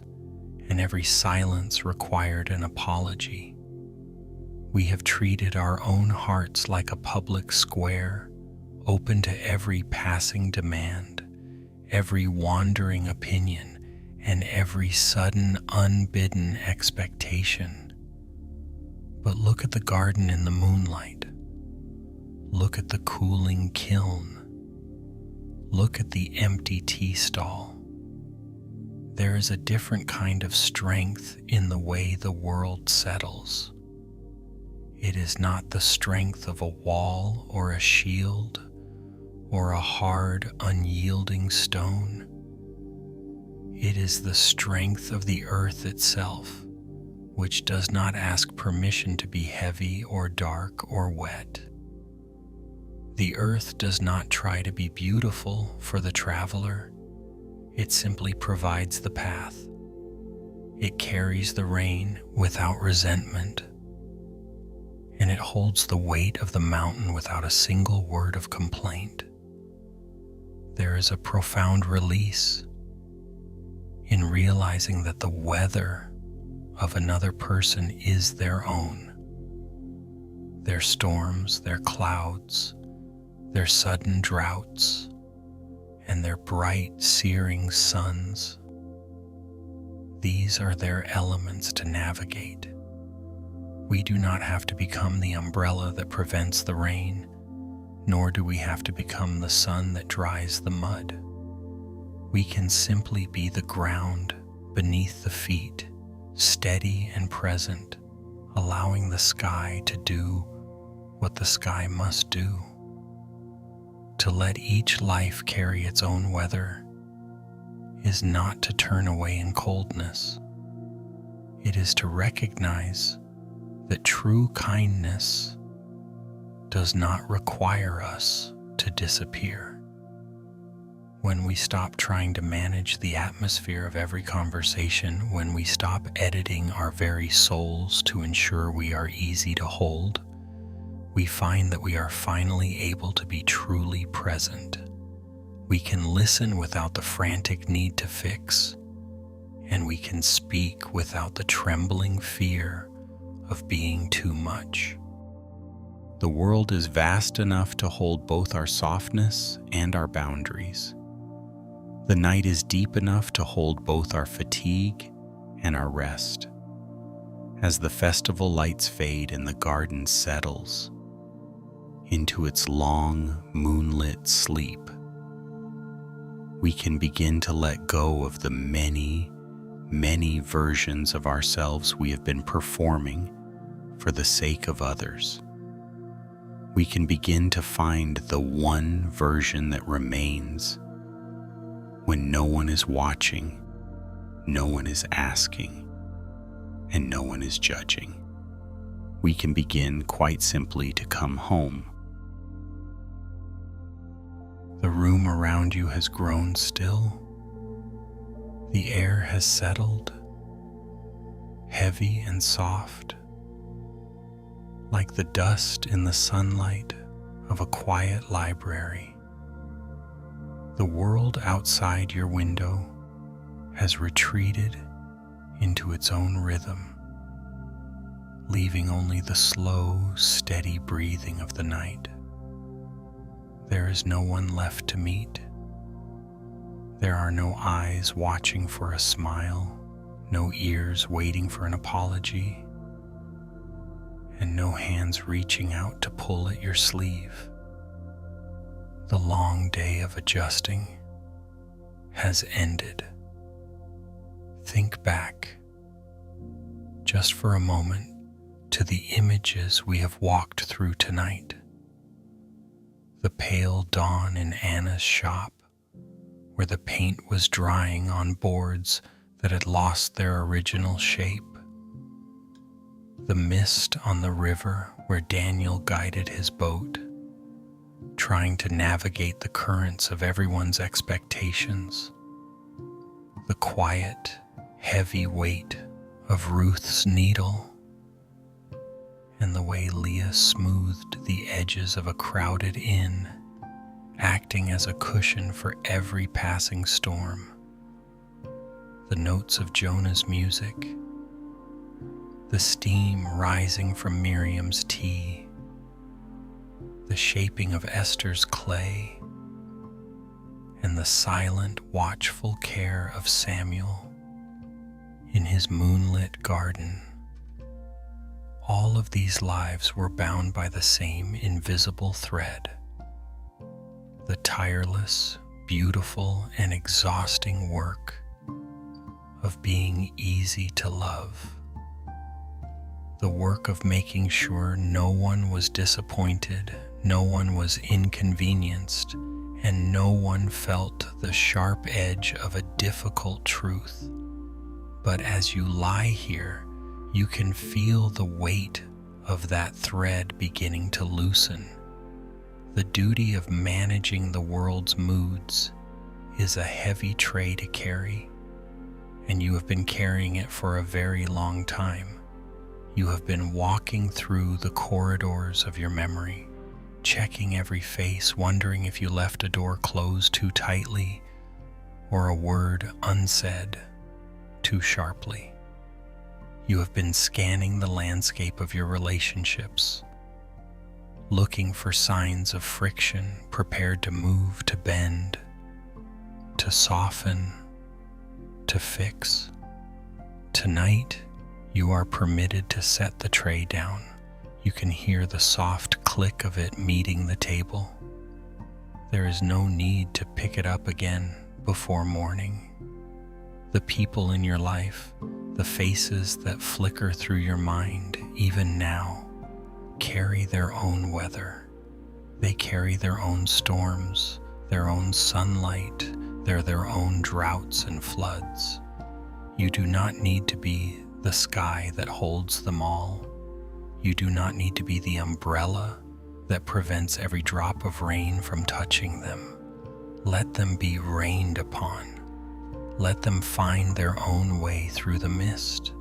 and every silence required an apology. We have treated our own hearts like a public square, open to every passing demand, every wandering opinion, and every sudden unbidden expectation. But look at the garden in the moonlight. Look at the cooling kiln. Look at the empty tea stall. There is a different kind of strength in the way the world settles. It is not the strength of a wall or a shield or a hard, unyielding stone. It is the strength of the earth itself, which does not ask permission to be heavy or dark or wet. The earth does not try to be beautiful for the traveler. It simply provides the path. It carries the rain without resentment, and it holds the weight of the mountain without a single word of complaint. There is a profound release in realizing that the weather of another person is their own. Their storms, their clouds, their sudden droughts, and their bright, searing suns. These are their elements to navigate. We do not have to become the umbrella that prevents the rain, nor do we have to become the sun that dries the mud. We can simply be the ground beneath the feet, steady and present, allowing the sky to do what the sky must do. To let each life carry its own weather is not to turn away in coldness. It is to recognize that true kindness does not require us to disappear. When we stop trying to manage the atmosphere of every conversation, when we stop editing our very souls to ensure we are easy to hold, we find that we are finally able to be truly present. We can listen without the frantic need to fix, and we can speak without the trembling fear of being too much. The world is vast enough to hold both our softness and our boundaries. The night is deep enough to hold both our fatigue and our rest. As the festival lights fade and the garden settles into its long, moonlit sleep, we can begin to let go of the many, many versions of ourselves we have been performing for the sake of others. We can begin to find the one version that remains when no one is watching, no one is asking, and no one is judging. We can begin quite simply to come home. The room around you has grown still. The air has settled, heavy and soft, like the dust in the sunlight of a quiet library. The world outside your window has retreated into its own rhythm, leaving only the slow, steady breathing of the night. There is no one left to meet. There are no eyes watching for a smile, no ears waiting for an apology, and no hands reaching out to pull at your sleeve. The long day of adjusting has ended. Think back, just for a moment, to the images we have walked through tonight. The pale dawn in Anna's shop, where the paint was drying on boards that had lost their original shape. The mist on the river where Daniel guided his boat, trying to navigate the currents of everyone's expectations. The quiet, heavy weight of Ruth's needle, and the way Leah smoothed the edges of a crowded inn, acting as a cushion for every passing storm. The notes of Jonah's music, the steam rising from Miriam's tea, the shaping of Esther's clay, and the silent, watchful care of Samuel in his moonlit garden. All of these lives were bound by the same invisible thread, the tireless, beautiful, and exhausting work of being easy to love, the work of making sure no one was disappointed, no one was inconvenienced, and no one felt the sharp edge of a difficult truth. But as you lie here, you can feel the weight of that thread beginning to loosen. The duty of managing the world's moods is a heavy tray to carry, and you have been carrying it for a very long time. You have been walking through the corridors of your memory, checking every face, wondering if you left a door closed too tightly or a word unsaid too sharply. You have been scanning the landscape of your relationships, looking for signs of friction, prepared to move, to bend, to soften, to fix. Tonight, you are permitted to set the tray down. You can hear the soft click of it meeting the table. There is no need to pick it up again before morning. The people in your life, the faces that flicker through your mind even now, carry their own weather. They carry their own storms, their own sunlight, their own droughts and floods. You do not need to be the sky that holds them all. You do not need to be the umbrella that prevents every drop of rain from touching them. Let them be rained upon. Let them find their own way through the mist.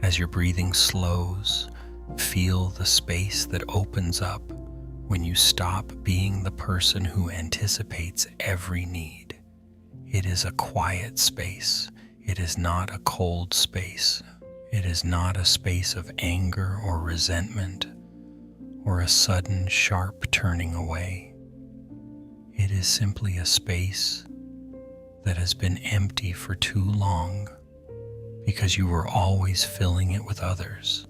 As your breathing slows, feel the space that opens up when you stop being the person who anticipates every need. It is a quiet space. It is not a cold space. It is not a space of anger or resentment or a sudden sharp turning away. It is simply a space that has been empty for too long because you were always filling it with others.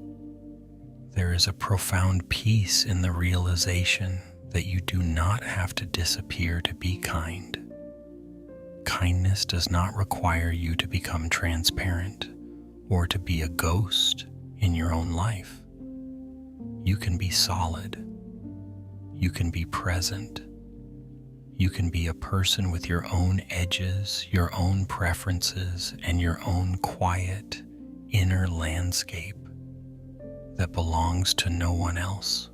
There is a profound peace in the realization that you do not have to disappear to be kind. Kindness does not require you to become transparent or to be a ghost in your own life. You can be solid. You can be present. You can be a person with your own edges, your own preferences, and your own quiet inner landscape that belongs to no one else.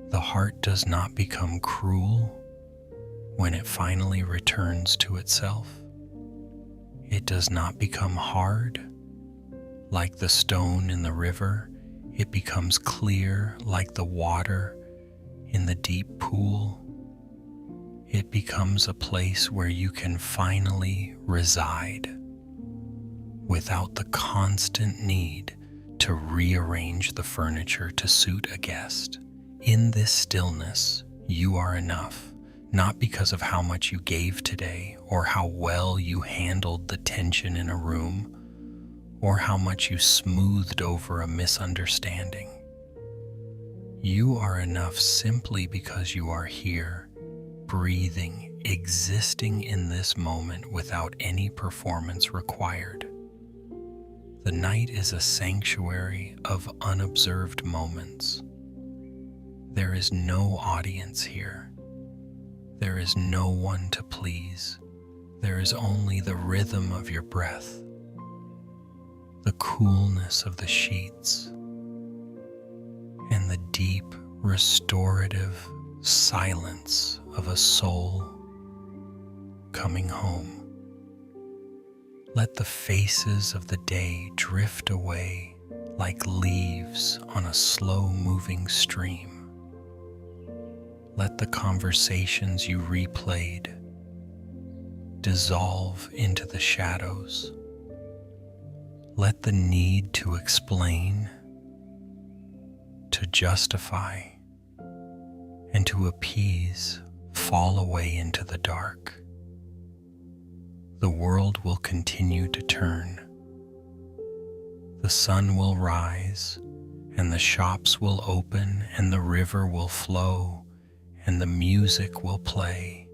The heart does not become cruel when it finally returns to itself. It does not become hard like the stone in the river. It becomes clear like the water In the deep pool, it becomes a place where you can finally reside without the constant need to rearrange the furniture to suit a guest. In this stillness, you are enough, not because of how much you gave today or how well you handled the tension in a room or how much you smoothed over a misunderstanding. You are enough simply because you are here, breathing, existing in this moment without any performance required. The night is a sanctuary of unobserved moments. There is no audience here. There is no one to please. There is only the rhythm of your breath, the coolness of the sheets, and the deep, restorative silence of a soul coming home. Let the faces of the day drift away like leaves on a slow-moving stream. Let the conversations you replayed dissolve into the shadows. Let the need to explain, to justify, and to appease fall away into the dark. The world will continue to turn. The sun will rise, and the shops will open, and the river will flow, and the music will play.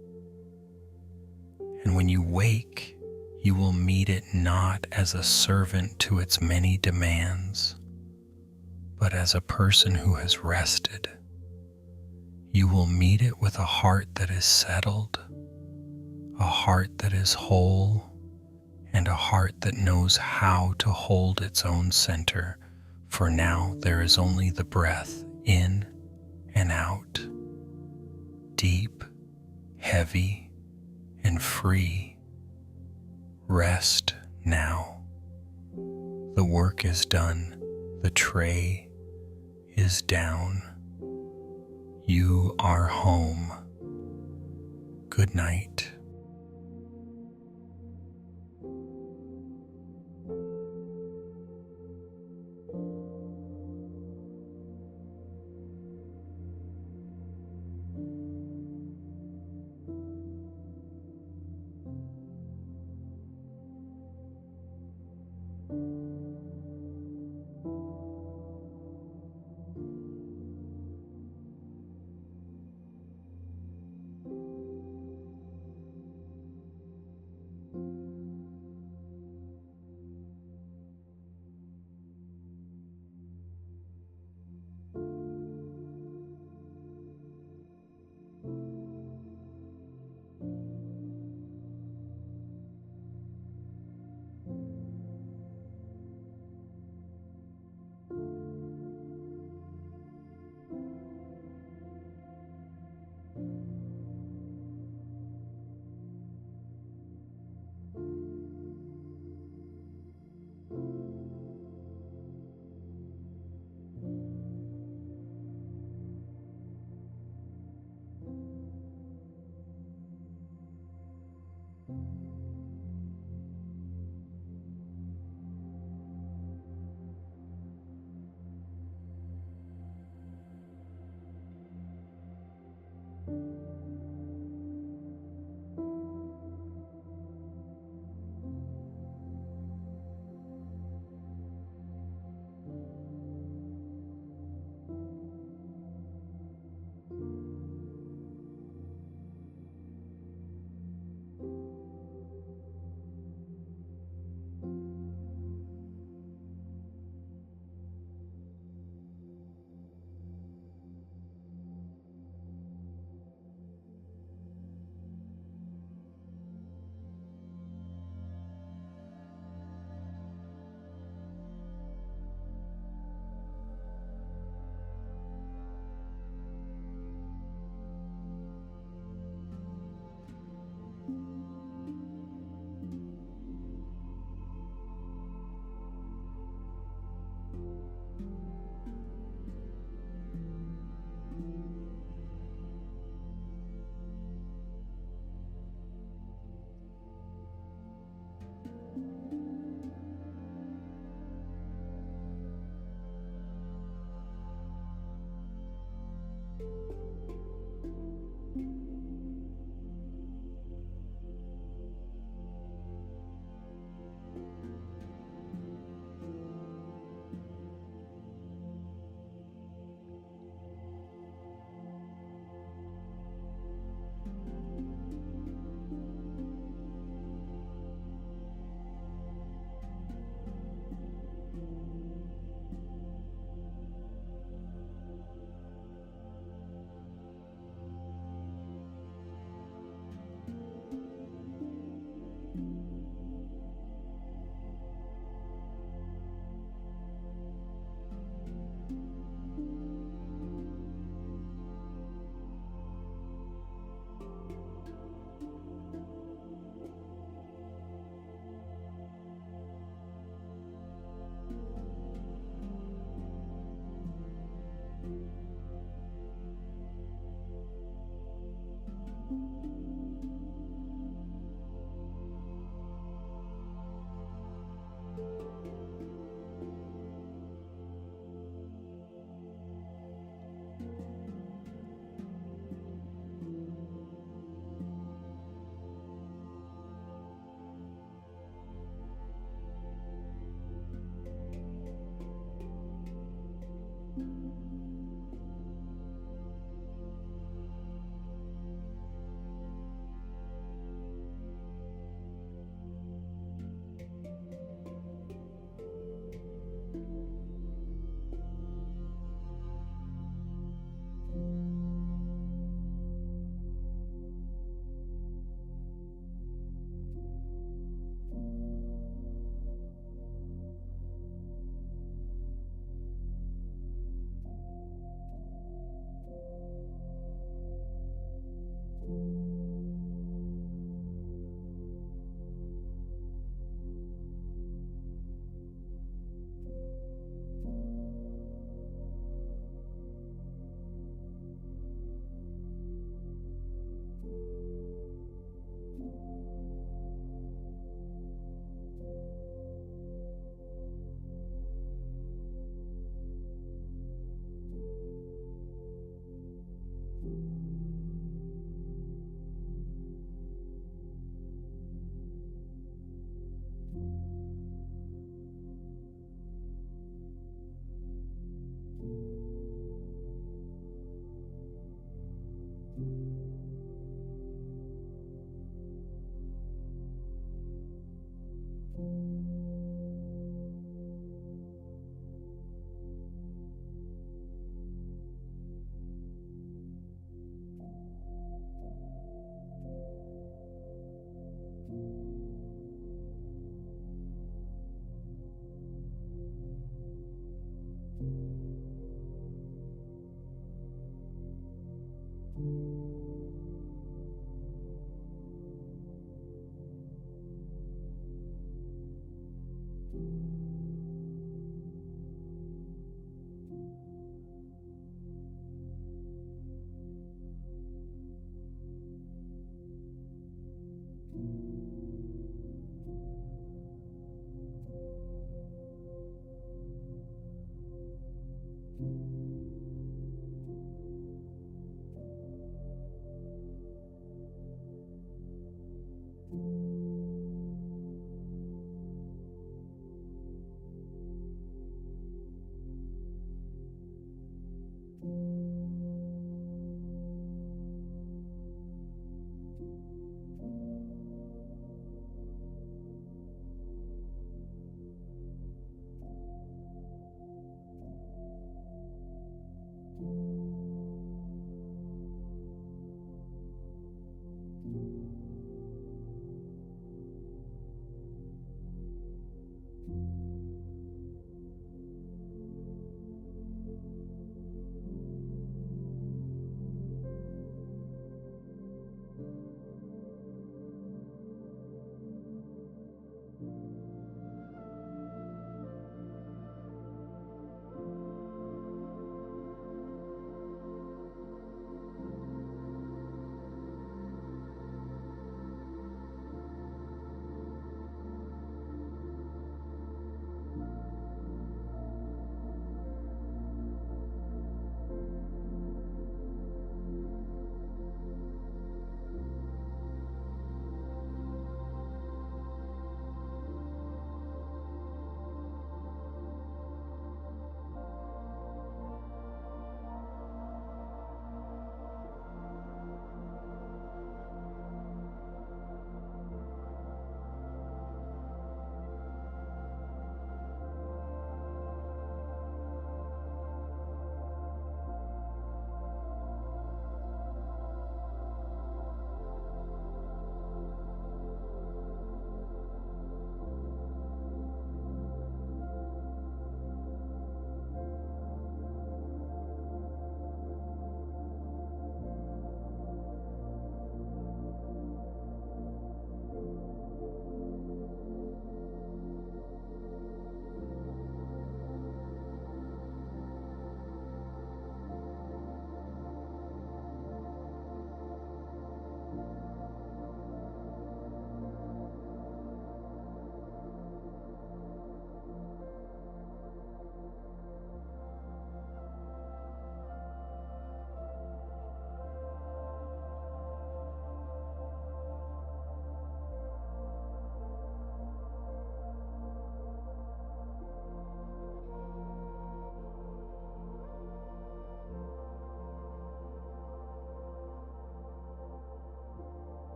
And when you wake, you will meet it not as a servant to its many demands, but as a person who has rested. You will meet it with a heart that is settled, a heart that is whole, and a heart that knows how to hold its own center, for now there is only the breath in and out, deep, heavy, and free. Rest now. The work is done. The tray is down. You are home. Good night.